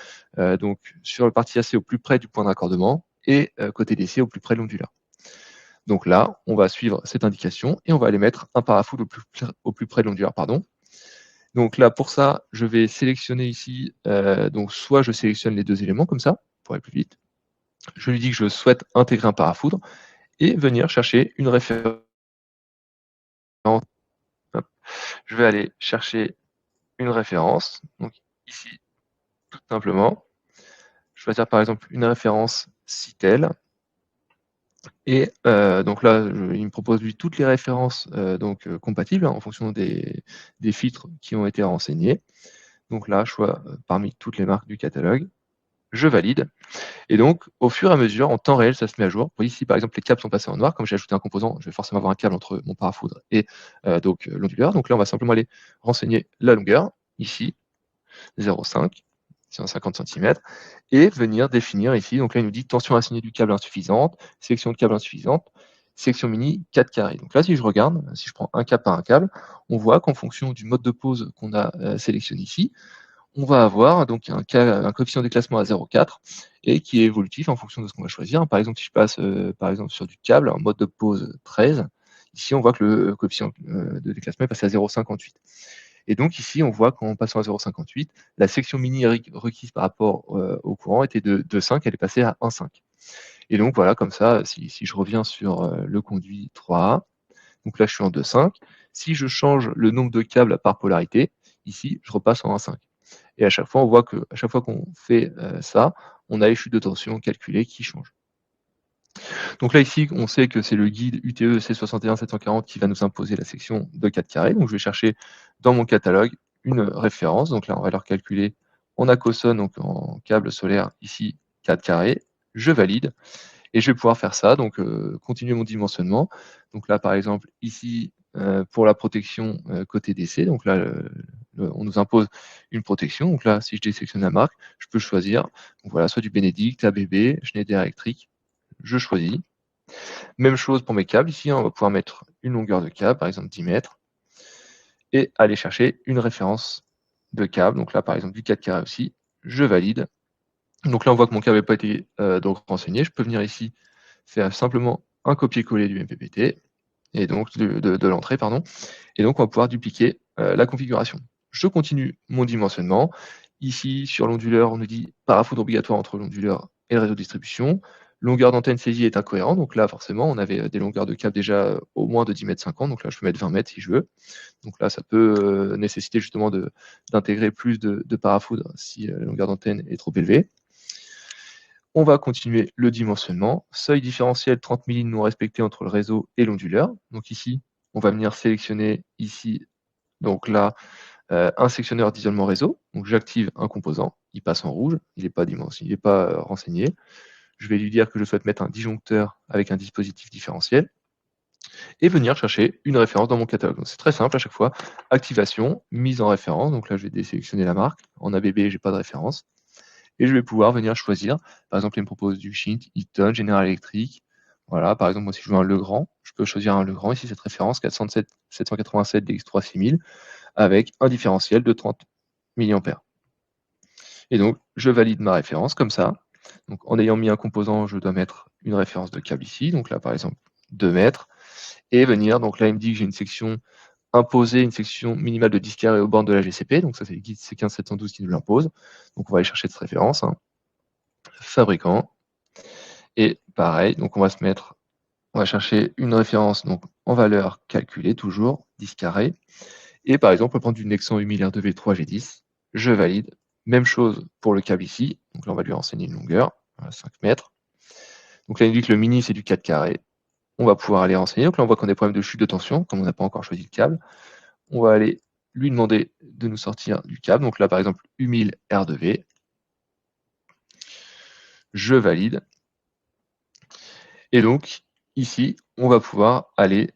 donc sur le parti AC au plus près du point de raccordement et côté DC au plus près de l'onduleur. Donc là, on va suivre cette indication et on va aller mettre un parafoudre au plus près de l'onduleur, pardon. Donc là, pour ça, je vais sélectionner ici, donc soit je sélectionne les deux éléments comme ça, pour aller plus vite. Je lui dis que je souhaite intégrer un parafoudre et venir chercher une référence. Hop. Je vais aller chercher une référence. Donc ici, tout simplement, choisir par exemple une référence CITEL. Et donc là, il me propose lui toutes les références compatibles en fonction des filtres qui ont été renseignés. Donc là, je vois parmi toutes les marques du catalogue, je valide. Et donc, au fur et à mesure, en temps réel, ça se met à jour. Vous voyez ici, par exemple, les câbles sont passés en noir. Comme j'ai ajouté un composant, je vais forcément avoir un câble entre mon parafoudre et l'onduleur. Donc là, on va simplement aller renseigner la longueur, ici, 0,5, 150 cm, et venir définir ici. Donc là, il nous dit tension assignée du câble insuffisante, section de câble insuffisante, section mini 4 carrés. Donc là, si je regarde, si je prends un câble par un câble, on voit qu'en fonction du mode de pose qu'on a sélectionné ici, on va avoir donc un coefficient de déclassement à 0,4 et qui est évolutif en fonction de ce qu'on va choisir. Par exemple, si je passe par exemple sur du câble en mode de pose 13, ici on voit que le coefficient de déclassement est passé à 0,58. Et donc ici, on voit qu'en passant à 0,58, la section mini requise par rapport au courant était de 5, elle est passée à 1,5. Et donc voilà, comme ça, si je reviens sur le conduit 3A, donc là je suis en 2,5. Si je change le nombre de câbles par polarité, ici je repasse en 1,5. Et à chaque fois, on voit qu'à chaque fois qu'on fait ça, on a les chutes de tension calculées qui changent. Donc là, ici, on sait que c'est le guide UTE C61-740 qui va nous imposer la section de 4 carrés. Donc je vais chercher dans mon catalogue une référence. Donc là, on va leur calculer en ACOSON, donc en câble solaire, ici 4 carrés. Je valide. Et je vais pouvoir faire ça, donc continuer mon dimensionnement. Donc là, par exemple, ici, pour la protection côté DC, donc là, on nous impose une protection. Donc là, si je désélectionne la marque, je peux choisir, donc voilà, soit du Benedict, ABB, Schneider Electric, je choisis. Même chose pour mes câbles, ici, on va pouvoir mettre une longueur de câble, par exemple 10 mètres, et aller chercher une référence de câble. Donc là, par exemple, du 4 carré aussi, je valide. Donc là, on voit que mon câble n'a pas été donc renseigné. Je peux venir ici faire simplement un copier-coller du MPPT, et donc de l'entrée, pardon. Et donc, on va pouvoir dupliquer la configuration. Je continue mon dimensionnement. Ici, sur l'onduleur, on nous dit parafoudre obligatoire entre l'onduleur et le réseau de distribution. Longueur d'antenne saisie est incohérent. Donc là, forcément, on avait des longueurs de câble déjà au moins de 10,50 m. Donc là, je peux mettre 20 mètres si je veux. Donc là, ça peut nécessiter justement d'intégrer plus de parafoudre si la longueur d'antenne est trop élevée. On va continuer le dimensionnement. Seuil différentiel 30 mm non respecté entre le réseau et l'onduleur. Donc ici, on va venir sélectionner ici, donc là, un sectionneur d'isolement réseau. Donc j'active un composant, il passe en rouge, il n'est pas dimensionné, il n'est pas renseigné. Je vais lui dire que je souhaite mettre un disjoncteur avec un dispositif différentiel et venir chercher une référence dans mon catalogue. C'est très simple à chaque fois. Activation, mise en référence. Donc là, je vais désélectionner la marque. En ABB, j'ai pas de référence. Et je vais pouvoir venir choisir. Par exemple, il me propose du Schint, Eaton, General Electric. Voilà, par exemple, moi, si je veux un Legrand, je peux choisir un Legrand. Ici, cette référence 407 787 DX3 6000 avec un différentiel de 30 mA. Et donc, je valide ma référence comme ça. Donc, en ayant mis un composant, je dois mettre une référence de câble ici. Donc là, par exemple, 2 mètres. Et venir, donc là, il me dit que j'ai une section imposée, une section minimale de 10 carrés aux bornes de la GCP. Donc ça, c'est le guide C15712 qui nous l'impose. Donc on va aller chercher cette référence. Fabricant. Et pareil, donc on va chercher une référence donc en valeur calculée, toujours 10 carrés. Et par exemple, on va prendre du Nexan 8000 R2V3 G10. Je valide. Même chose pour le câble ici. Donc là, on va lui renseigner une longueur, 5 mètres. Donc là, il nous dit que le mini, c'est du 4 carrés. On va pouvoir aller renseigner. Donc là, on voit qu'on a des problèmes de chute de tension, comme on n'a pas encore choisi le câble. On va aller lui demander de nous sortir du câble. Donc là, par exemple, 8000 R2V. Je valide. Et donc, ici, on va pouvoir aller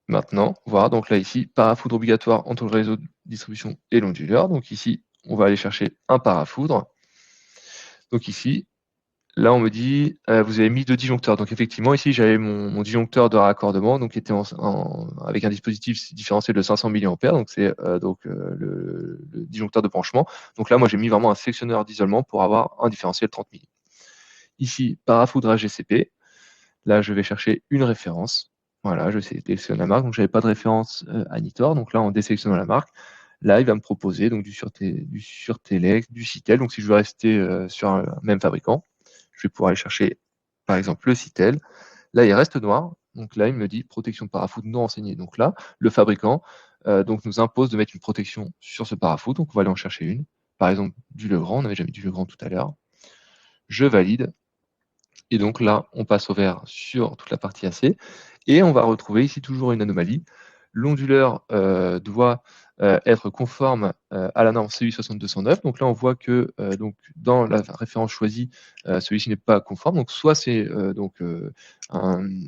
maintenant voir. Donc là, ici, parafoudre obligatoire entre le réseau de distribution et l'onduleur. Donc ici, on va aller chercher un parafoudre. Donc ici, là, on me dit, vous avez mis 2 disjoncteurs. Donc effectivement, ici, j'avais mon disjoncteur de raccordement, donc qui était avec un dispositif différentiel de 500 mA. Donc c'est le disjoncteur de branchement. Donc là, moi, j'ai mis vraiment un sectionneur d'isolement pour avoir un différentiel 30 mA. Ici, parafoudrage GCP. Là, je vais chercher une référence. Voilà, je sélectionne la marque. Donc, je n'avais pas de référence à Nitor. Donc là, en désélectionnant la marque, là, il va me proposer donc, du Surtelex, du Citel. Donc, si je veux rester sur un même fabricant, je vais pouvoir aller chercher, par exemple, le Citel. Là, il reste noir. Donc là, il me dit protection de parafoudre non enseignée. Donc là, le fabricant donc, nous impose de mettre une protection sur ce parafoudre. Donc, on va aller en chercher une. Par exemple, du Legrand. On n'avait jamais du Legrand tout à l'heure. Je valide. Et donc là, on passe au vert sur toute la partie AC. Et on va retrouver ici toujours une anomalie. l'onduleur doit être conforme à la norme CU 6209. Donc là, on voit que donc, dans la référence choisie, celui-ci n'est pas conforme. Donc soit c'est une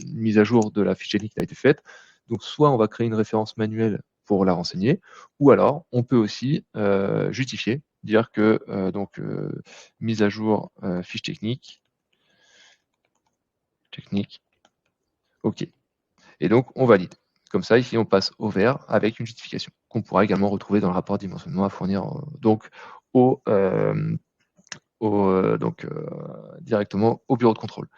mise à jour de la fiche technique qui a été faite. Donc soit on va créer une référence manuelle pour la renseigner, ou alors on peut aussi justifier, dire que mise à jour fiche technique, OK. Et donc on valide. Comme ça, ici, on passe au vert avec une justification qu'on pourra également retrouver dans le rapport de dimensionnement à fournir directement au bureau de contrôle.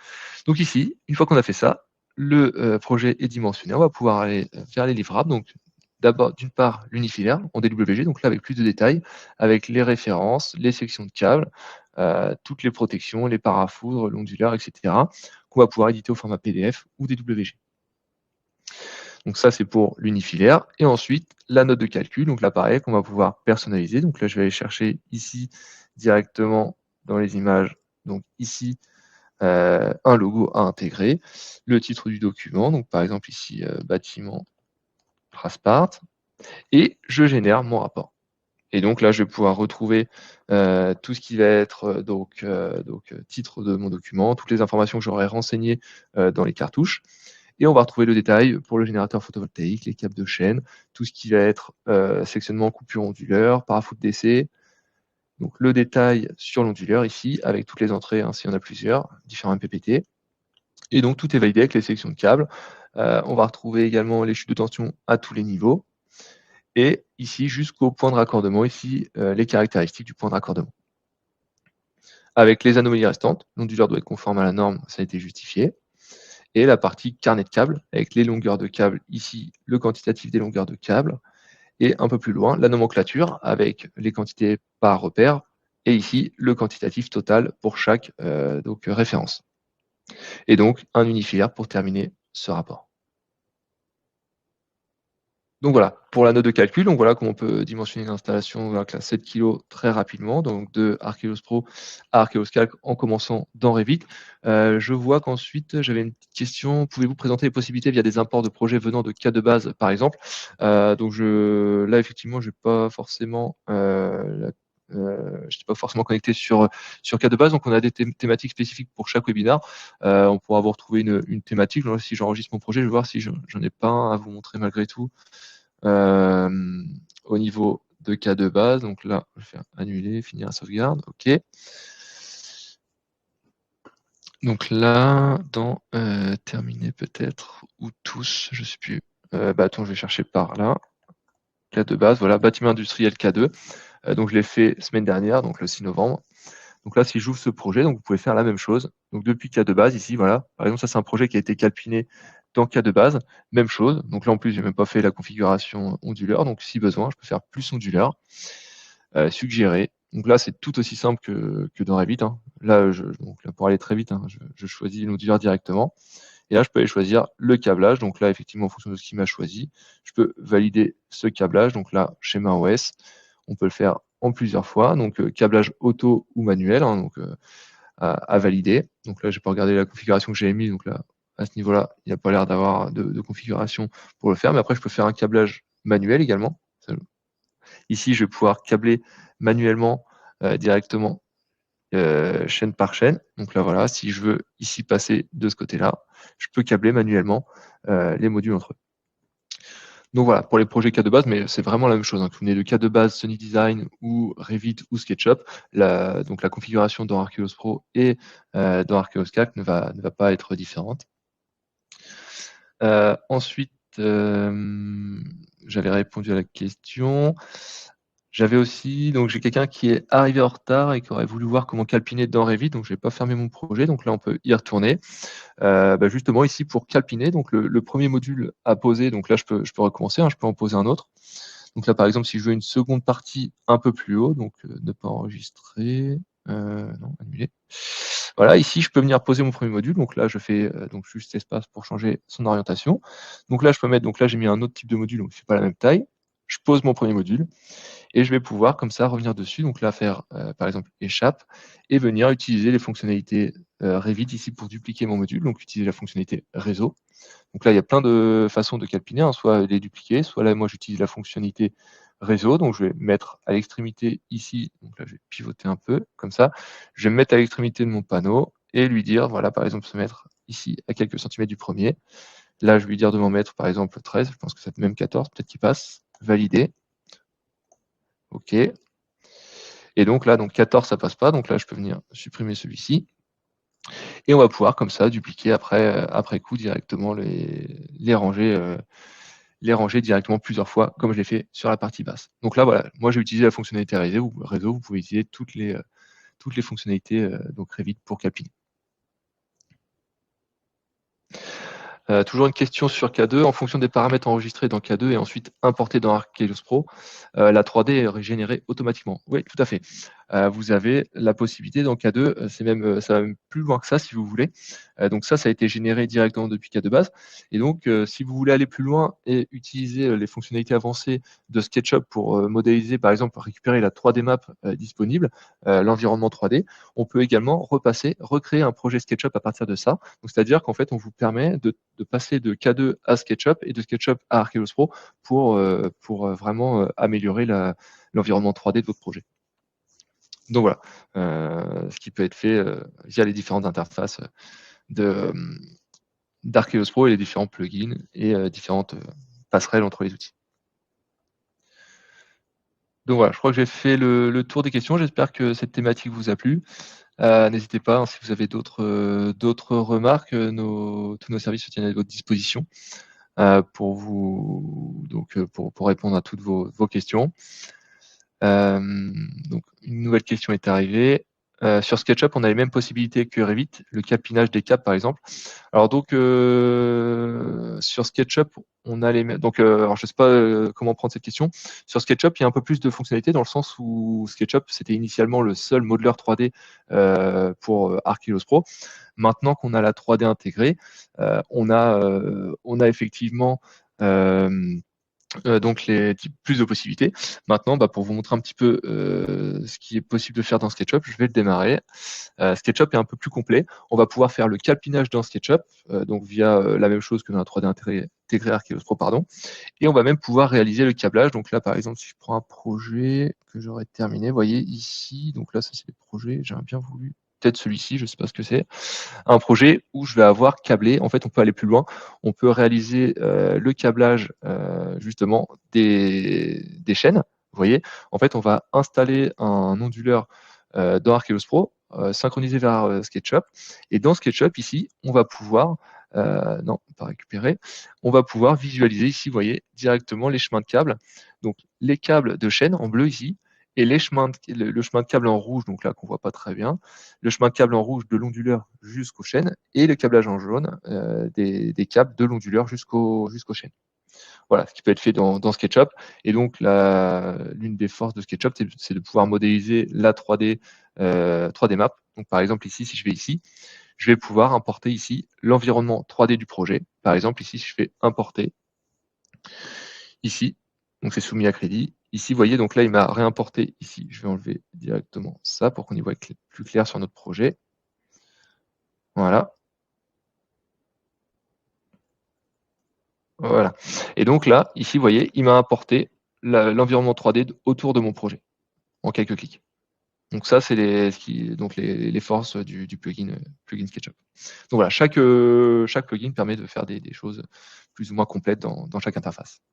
Donc ici, une fois qu'on a fait ça, le projet est dimensionné. On va pouvoir aller vers les livrables. Donc d'abord, d'une part, l'unifilaire en DWG, donc là avec plus de détails, avec les références, les sections de câbles, toutes les protections, les parafoudres, l'onduleur, etc., qu'on va pouvoir éditer au format PDF ou DWG. Donc ça, c'est pour l'unifilaire. Et ensuite, la note de calcul, donc l'appareil qu'on va pouvoir personnaliser. Donc là, je vais aller chercher ici directement dans les images, donc ici, un logo à intégrer, le titre du document, donc par exemple ici, bâtiment Traspart, et je génère mon rapport. Et donc là, je vais pouvoir retrouver tout ce qui va être titre de mon document, toutes les informations que j'aurais renseignées dans les cartouches. Et on va retrouver le détail pour le générateur photovoltaïque, les câbles de chaîne, tout ce qui va être sectionnement coupure onduleur, parafoudre d'essai. Donc le détail sur l'onduleur ici, avec toutes les entrées, hein, s'il y en a plusieurs, différents MPPT. Et donc tout est validé avec les sections de câbles. On va retrouver également les chutes de tension à tous les niveaux. Et ici, jusqu'au point de raccordement, ici, les caractéristiques du point de raccordement. Avec les anomalies restantes, l'onduleur doit être conforme à la norme, ça a été justifié. Et la partie carnet de câbles, avec les longueurs de câbles, ici, le quantitatif des longueurs de câbles, et un peu plus loin, la nomenclature, avec les quantités par repère, et ici, le quantitatif total pour chaque référence. Et donc, un unifilaire pour terminer ce rapport. Donc voilà, pour la note de calcul, donc voilà comment on peut dimensionner une installation de la classe 7 kg très rapidement, donc de Archeos Pro à Archeos Calc en commençant dans Revit. Je vois qu'ensuite, j'avais une petite question, pouvez-vous présenter les possibilités via des imports de projets venant de cas de base, par exemple? Là, effectivement, j'ai pas forcément, j'étais pas forcément connecté sur cas de base, donc on a des thématiques spécifiques pour chaque webinaire. On pourra vous retrouver une thématique. Donc, si j'enregistre mon projet, je vais voir si j'en ai pas un à vous montrer malgré tout. Au niveau de cas de base, donc là, je vais faire annuler, finir la sauvegarde, OK. Donc là, dans terminer peut-être, ou tous, je ne sais plus. Attends, je vais chercher par là. Cas de base, voilà, bâtiment industriel K2. Donc je l'ai fait semaine dernière, donc le 6 novembre. Donc là, si j'ouvre ce projet, donc vous pouvez faire la même chose. Donc depuis cas de base, ici, voilà. Par exemple, ça, c'est un projet qui a été calpiné dans cas de base. Même chose. Donc là, en plus, j'ai même pas fait la configuration onduleur. Donc si besoin, je peux faire plus onduleur. Suggérer. Donc là, c'est tout aussi simple que dans Revit, hein. Là, pour aller très vite, hein, je choisis l'onduleur directement. Et là, je peux aller choisir le câblage. Donc là, effectivement, en fonction de ce qu'il m'a choisi, je peux valider ce câblage. Donc là, schéma OS, on peut le faire en plusieurs fois. Donc câblage auto ou manuel, hein, donc à valider. Donc là, je peux regarder la configuration que j'ai mis. Donc là, à ce niveau-là, il n'y a pas l'air d'avoir de configuration pour le faire. Mais après, je peux faire un câblage manuel également. Ici, je vais pouvoir câbler manuellement directement chaîne par chaîne. Donc là, voilà, si je veux ici passer de ce côté-là, je peux câbler manuellement les modules entre eux. Donc voilà, pour les projets cas de base, mais c'est vraiment la même chose, hein, que vous venez de cas de base Sunny Design ou Revit ou SketchUp, donc la configuration dans Archeos Pro et dans Archeos Calc ne va pas être différente. Ensuite, j'avais répondu à la question. J'avais aussi, donc j'ai quelqu'un qui est arrivé en retard et qui aurait voulu voir comment calpiner dans Revit, donc je n'ai pas fermé mon projet, donc là on peut y retourner. Justement ici pour calpiner, donc le premier module à poser, donc là je peux recommencer, hein, je peux en poser un autre. Donc là par exemple si je veux une seconde partie un peu plus haut, donc ne pas enregistrer, non, annuler. Voilà, ici je peux venir poser mon premier module, donc là je fais donc juste espace pour changer son orientation. Donc là je peux mettre, donc là j'ai mis un autre type de module, donc il fait pas la même taille. Je pose mon premier module et je vais pouvoir comme ça revenir dessus, donc là faire par exemple échappe et venir utiliser les fonctionnalités Revit ici pour dupliquer mon module, donc utiliser la fonctionnalité réseau. Donc là, il y a plein de façons de calpiner, hein, soit les dupliquer, soit là, moi, j'utilise la fonctionnalité réseau. Donc, je vais mettre à l'extrémité ici, donc là, je vais pivoter un peu, comme ça. Je vais me mettre à l'extrémité de mon panneau et lui dire, voilà, par exemple, se mettre ici à quelques centimètres du premier. Là, je vais lui dire de m'en mettre, par exemple, 13. Je pense que c'est même 14, peut-être qu'il passe. Valider. OK. Et donc là, donc 14, ça passe pas. Donc là, je peux venir supprimer celui-ci. Et on va pouvoir, comme ça, dupliquer après coup directement les ranger directement plusieurs fois, comme je l'ai fait sur la partie basse. Donc là, voilà, moi j'ai utilisé la fonctionnalité réseau, vous pouvez utiliser toutes les fonctionnalités donc Revit pour calpiner. Toujours une question sur K2. En fonction des paramètres enregistrés dans K2 et ensuite importés dans ArcGIS Pro, la 3D est régénérée automatiquement. Oui, tout à fait. Vous avez la possibilité dans K2, ça va même plus loin que ça si vous voulez. Donc ça a été généré directement depuis K2 base. Et donc, si vous voulez aller plus loin et utiliser les fonctionnalités avancées de SketchUp pour modéliser, par exemple, récupérer la 3D map disponible, l'environnement 3D, on peut également recréer un projet SketchUp à partir de ça. Donc, c'est-à-dire qu'en fait, on vous permet de passer de K2 à SketchUp et de SketchUp à ArcGIS Pro pour vraiment améliorer l'environnement 3D de votre projet. Donc voilà, ce qui peut être fait via les différentes interfaces d'ArcGIS Pro et les différents plugins et différentes passerelles entre les outils. Donc voilà, je crois que j'ai fait le tour des questions. J'espère que cette thématique vous a plu. N'hésitez pas, hein, si vous avez d'autres remarques, tous nos services se tiennent à votre disposition pour répondre à toutes vos questions. Donc une nouvelle question est arrivée. Sur SketchUp, on a les mêmes possibilités que Revit, le calpinage des caps par exemple. Alors donc sur SketchUp, on a les mêmes. Donc alors je sais pas comment prendre cette question. Sur SketchUp, il y a un peu plus de fonctionnalités dans le sens où SketchUp c'était initialement le seul modeler 3D pour ArcGIS Pro. Maintenant qu'on a la 3D intégrée, on a effectivement donc plus de possibilités. Maintenant, pour vous montrer un petit peu ce qui est possible de faire dans SketchUp, je vais le démarrer. SketchUp est un peu plus complet. On va pouvoir faire le calpinage dans SketchUp, donc via la même chose que dans la 3D intégrée ArcGIS Pro, pardon. Et on va même pouvoir réaliser le câblage. Donc là, par exemple, si je prends un projet que j'aurais terminé, vous voyez ici, donc là, ça c'est des projets, j'aurais bien voulu peut-être celui-ci, je ne sais pas ce que c'est, un projet où je vais avoir câblé, en fait on peut aller plus loin, on peut réaliser le câblage justement des chaînes, vous voyez, en fait on va installer un onduleur dans ArcGIS Pro, synchronisé vers SketchUp, et dans SketchUp ici, on va pouvoir, non, pas récupérer, on va pouvoir visualiser ici, vous voyez, directement les chemins de câbles, donc les câbles de chaîne en bleu ici, et le chemin de câble en rouge, donc là qu'on voit pas très bien, le chemin de câble en rouge de l'onduleur jusqu'aux chaînes, et le câblage en jaune des câbles de l'onduleur jusqu'aux chaînes. Voilà, ce qui peut être fait dans SketchUp. Et donc, l'une des forces de SketchUp, c'est de pouvoir modéliser la 3D map. Donc, par exemple, ici, si je vais ici, je vais pouvoir importer ici l'environnement 3D du projet. Par exemple, ici, si je fais importer, ici, donc c'est soumis à crédit. Ici, vous voyez, donc là, il m'a réimporté ici. Je vais enlever directement ça pour qu'on y voit plus clair sur notre projet. Voilà. Voilà. Et donc là, ici, vous voyez, il m'a importé l'environnement 3D autour de mon projet en quelques clics. Donc ça, c'est les forces du plugin SketchUp. Donc voilà, chaque plugin permet de faire des choses plus ou moins complètes dans chaque interface.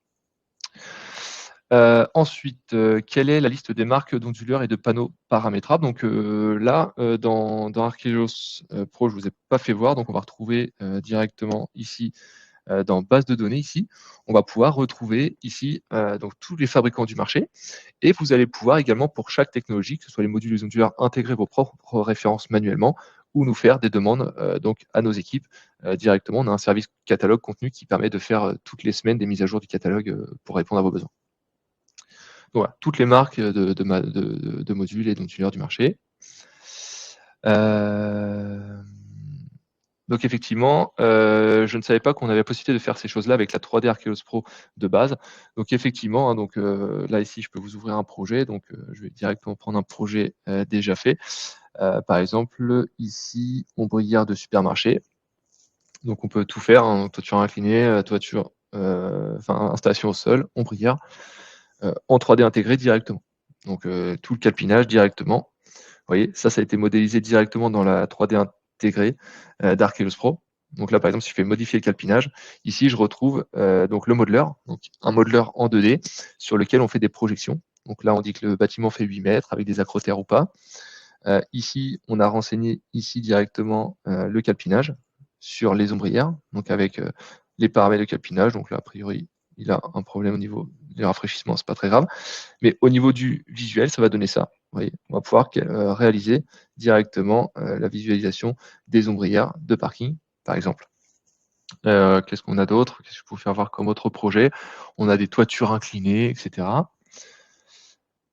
Ensuite, quelle est la liste des marques d'onduleurs et de panneaux paramétrables? Donc là, dans ArcGIS Pro, je ne vous ai pas fait voir, donc on va retrouver directement ici dans base de données ici, on va pouvoir retrouver ici donc tous les fabricants du marché, et vous allez pouvoir également pour chaque technologie, que ce soit les modules onduleurs, intégrer vos propres références manuellement ou nous faire des demandes donc à nos équipes directement. On a un service catalogue contenu qui permet de faire toutes les semaines des mises à jour du catalogue pour répondre à vos besoins. Donc voilà, toutes les marques de modules et d'onduleurs du marché. Donc effectivement, je ne savais pas qu'on avait la possibilité de faire ces choses-là avec la 3D Archeos Pro de base. Donc effectivement, hein, donc là ici, je peux vous ouvrir un projet. Donc je vais directement prendre un projet déjà fait. Par exemple, ici, ombrière de supermarché. Donc on peut tout faire, hein, toiture inclinée, toiture, enfin installation au sol, ombrière, en 3D intégré directement. Donc tout le calpinage directement. Vous voyez, ça a été modélisé directement dans la 3D intégrée d'Archeos Pro. Donc là, par exemple, si je fais modifier le calpinage, ici, je retrouve donc le modeler, donc un modeler en 2D sur lequel on fait des projections. Donc là, on dit que le bâtiment fait 8 mètres avec des acrotères ou pas. Ici, on a renseigné ici directement le calpinage sur les ombrières, donc avec les paramètres de calpinage. Donc là, a priori, il a un problème au niveau du rafraîchissement, c'est pas très grave. Mais au niveau du visuel, ça va donner ça. Vous voyez, on va pouvoir réaliser directement la visualisation des ombrières de parking, par exemple. Qu'est-ce qu'on a d'autre? Qu'est-ce que je peux vous faire voir comme autre projet? On a des toitures inclinées, etc.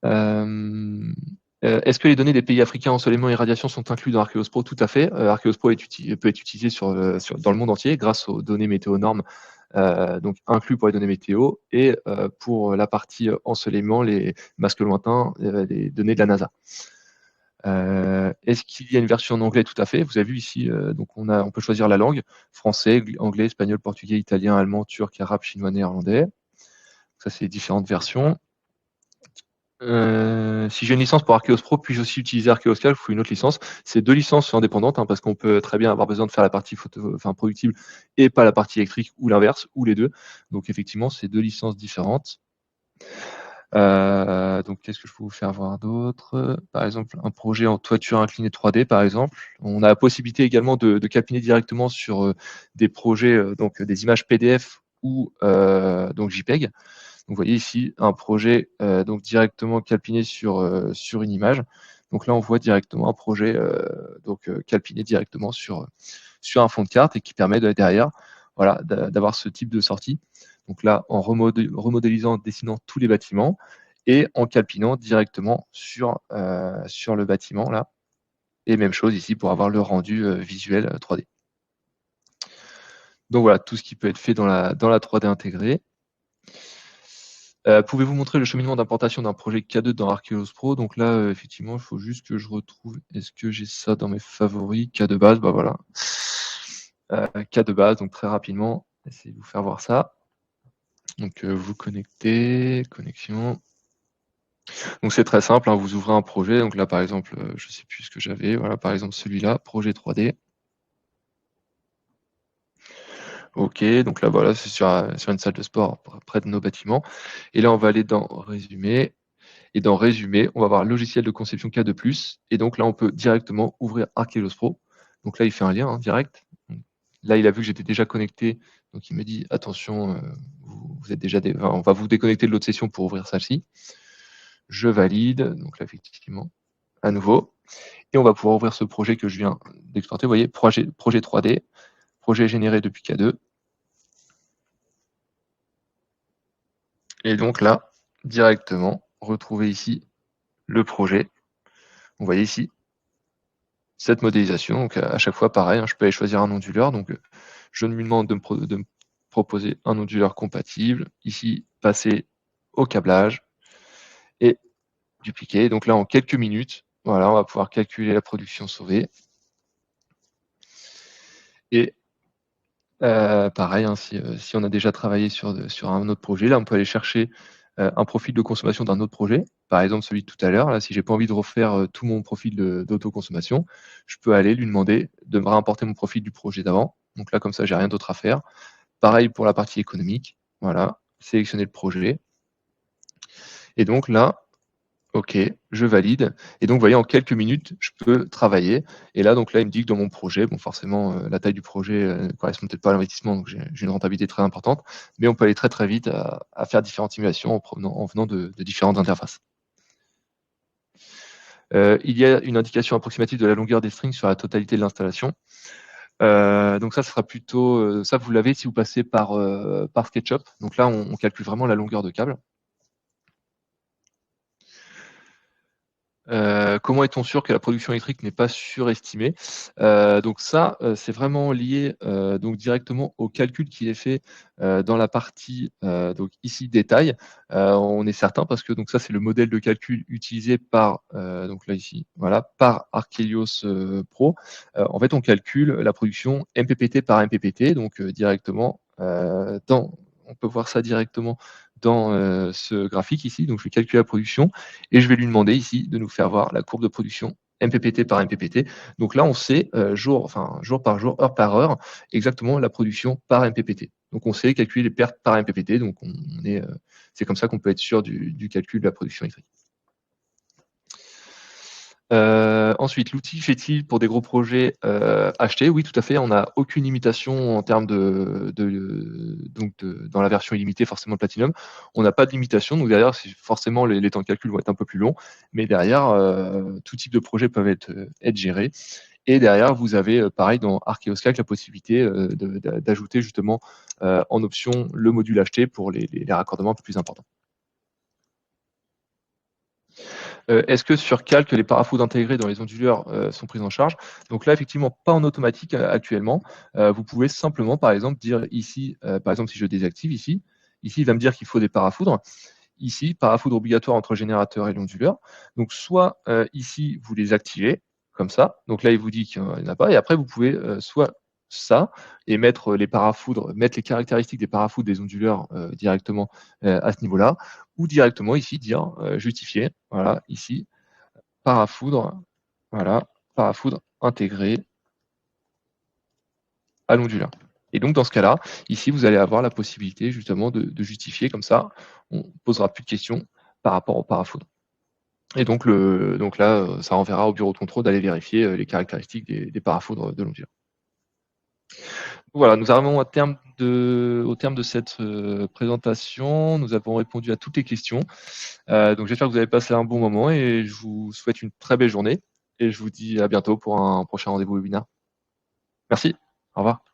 Est-ce que les données des pays africains ensoleillement et radiation sont inclus dans Archeos Pro? Tout à fait. Archeos Pro peut être utilisé dans le monde entier grâce aux données météo normes, donc inclus pour les données météo et pour la partie ensoleillement, les masques lointains, les données de la NASA. Est-ce qu'il y a une version en anglais? Tout à fait. Vous avez vu ici, donc on peut choisir la langue, français, anglais, espagnol, portugais, italien, allemand, turc, arabe, chinois, néerlandais. Ça, c'est les différentes versions. Si j'ai une licence pour Archeos Pro, puis-je aussi utiliser Archeos Calc ou une autre licence? C'est 2 licences indépendantes, hein, parce qu'on peut très bien avoir besoin de faire la partie productible et pas la partie électrique ou l'inverse, ou les deux. Donc effectivement, c'est 2 licences différentes. Donc qu'est-ce que je peux vous faire voir d'autre? Par exemple, un projet en toiture inclinée 3D, par exemple. On a la possibilité également de calpiner directement sur des projets, donc des images PDF ou donc JPEG. Donc, vous voyez ici un projet donc directement calpiné sur une image. Donc là, on voit directement un projet calpiné directement sur un fond de carte et qui permet derrière voilà, d'avoir ce type de sortie. Donc là, en remodélisant, en dessinant tous les bâtiments et en calpinant directement sur le bâtiment là. Et même chose ici pour avoir le rendu visuel 3D. Donc voilà, tout ce qui peut être fait dans la 3D intégrée. Pouvez-vous montrer le cheminement d'importation d'un projet K2 dans Archeos Pro? Donc là, effectivement, il faut juste que je retrouve. Est-ce que j'ai ça dans mes favoris? K de base, bah voilà. K de base, donc très rapidement, essayez de vous faire voir ça. Donc vous connectez, connexion. Donc c'est très simple, hein, vous ouvrez un projet. Donc là, par exemple, je ne sais plus ce que j'avais. Voilà, par exemple celui-là, projet 3D. Ok, donc là voilà, c'est sur une salle de sport près de nos bâtiments. Et là, on va aller dans Résumé. Et dans Résumé, on va voir logiciel de conception K2+. Et donc là, on peut directement ouvrir Archeos Pro. Donc là, il fait un lien direct. Là, il a vu que j'étais déjà connecté. Donc il me dit attention, vous êtes déjà enfin, on va vous déconnecter de l'autre session pour ouvrir celle-ci. Je valide. Donc là, effectivement, à nouveau. Et on va pouvoir ouvrir ce projet que je viens d'exporter. Vous voyez, projet 3D, projet généré depuis K2. Et donc là, directement, retrouver ici le projet. Vous voyez ici, cette modélisation. Donc à chaque fois, pareil, hein, je peux aller choisir un onduleur. Donc je lui demande de me proposer un onduleur compatible. Ici, passer au câblage et dupliquer. Donc là, en quelques minutes, voilà, on va pouvoir calculer la production sauvée. Et pareil, hein, si on a déjà travaillé sur un autre projet, là, on peut aller chercher un profil de consommation d'un autre projet. Par exemple, celui de tout à l'heure. Là, si j'ai pas envie de refaire tout mon profil d'autoconsommation, je peux aller lui demander de me réimporter mon profil du projet d'avant. Donc là, comme ça, j'ai rien d'autre à faire. Pareil pour la partie économique. Voilà, sélectionner le projet. Et donc là, OK, je valide. Et donc, vous voyez, en quelques minutes, je peux travailler. Et là, donc là, il me dit que dans mon projet, bon, forcément, la taille du projet ne correspond peut-être pas à l'investissement, donc j'ai une rentabilité très importante. Mais on peut aller très très vite à faire différentes simulations en venant de différentes interfaces. Il y a une indication approximative de la longueur des strings sur la totalité de l'installation. Donc ça sera plutôt, ça vous l'avez si vous passez par SketchUp. Donc là, on calcule vraiment la longueur de câble. Comment est-on sûr que la production électrique n'est pas surestimée? Donc ça, c'est vraiment lié, donc directement au calcul qui est fait, dans la partie, donc ici détail. On est certain parce que donc ça, c'est le modèle de calcul utilisé par, donc là ici, voilà, par Archelios, Pro. En fait, on calcule la production MPPT par MPPT, donc directement, dans on peut voir ça directement dans, ce graphique ici. Donc je vais calculer la production et je vais lui demander ici de nous faire voir la courbe de production MPPT par MPPT. Donc là, on sait jour par jour, heure par heure, exactement la production par MPPT. Donc on sait calculer les pertes par MPPT. Donc c'est comme ça qu'on peut être sûr du calcul de la production électrique. Ensuite, l'outil fait-il pour des gros projets, achetés? Oui, tout à fait, on n'a aucune limitation en termes dans la version illimitée forcément de Platinum. On n'a pas de limitation, donc derrière, c'est forcément les temps de calcul vont être un peu plus longs, mais derrière, tout type de projets peuvent être gérés et derrière, vous avez, pareil dans Archeoscac la possibilité, d'ajouter justement, en option le module acheté pour les raccordements un peu plus importants. Est-ce que sur Calc, les parafoudres intégrés dans les onduleurs, sont pris en charge? Donc là, effectivement, pas en automatique, actuellement. Vous pouvez simplement, par exemple, dire ici, par exemple, si je désactive ici, il va me dire qu'il faut des parafoudres. Ici, parafoudre obligatoire entre le générateur et l'onduleur. Donc soit, ici, vous les activez comme ça. Donc là, il vous dit qu'il n'y en a pas et après vous pouvez, soit ça et mettre les caractéristiques des parafoudres des onduleurs, directement, à ce niveau-là ou directement ici dire, justifier, voilà, ici, parafoudre, voilà, parafoudre intégrée à l'onduleur. Et donc dans ce cas-là, ici, vous allez avoir la possibilité justement de justifier comme ça, on ne posera plus de questions par rapport aux parafoudres. Et donc là, ça renverra au bureau de contrôle d'aller vérifier, les caractéristiques des parafoudres de l'onduleur. Voilà, nous arrivons au terme de cette, présentation. Nous avons répondu à toutes les questions. Donc j'espère que vous avez passé un bon moment et je vous souhaite une très belle journée et je vous dis à bientôt pour un prochain rendez-vous webinaire. Merci, au revoir.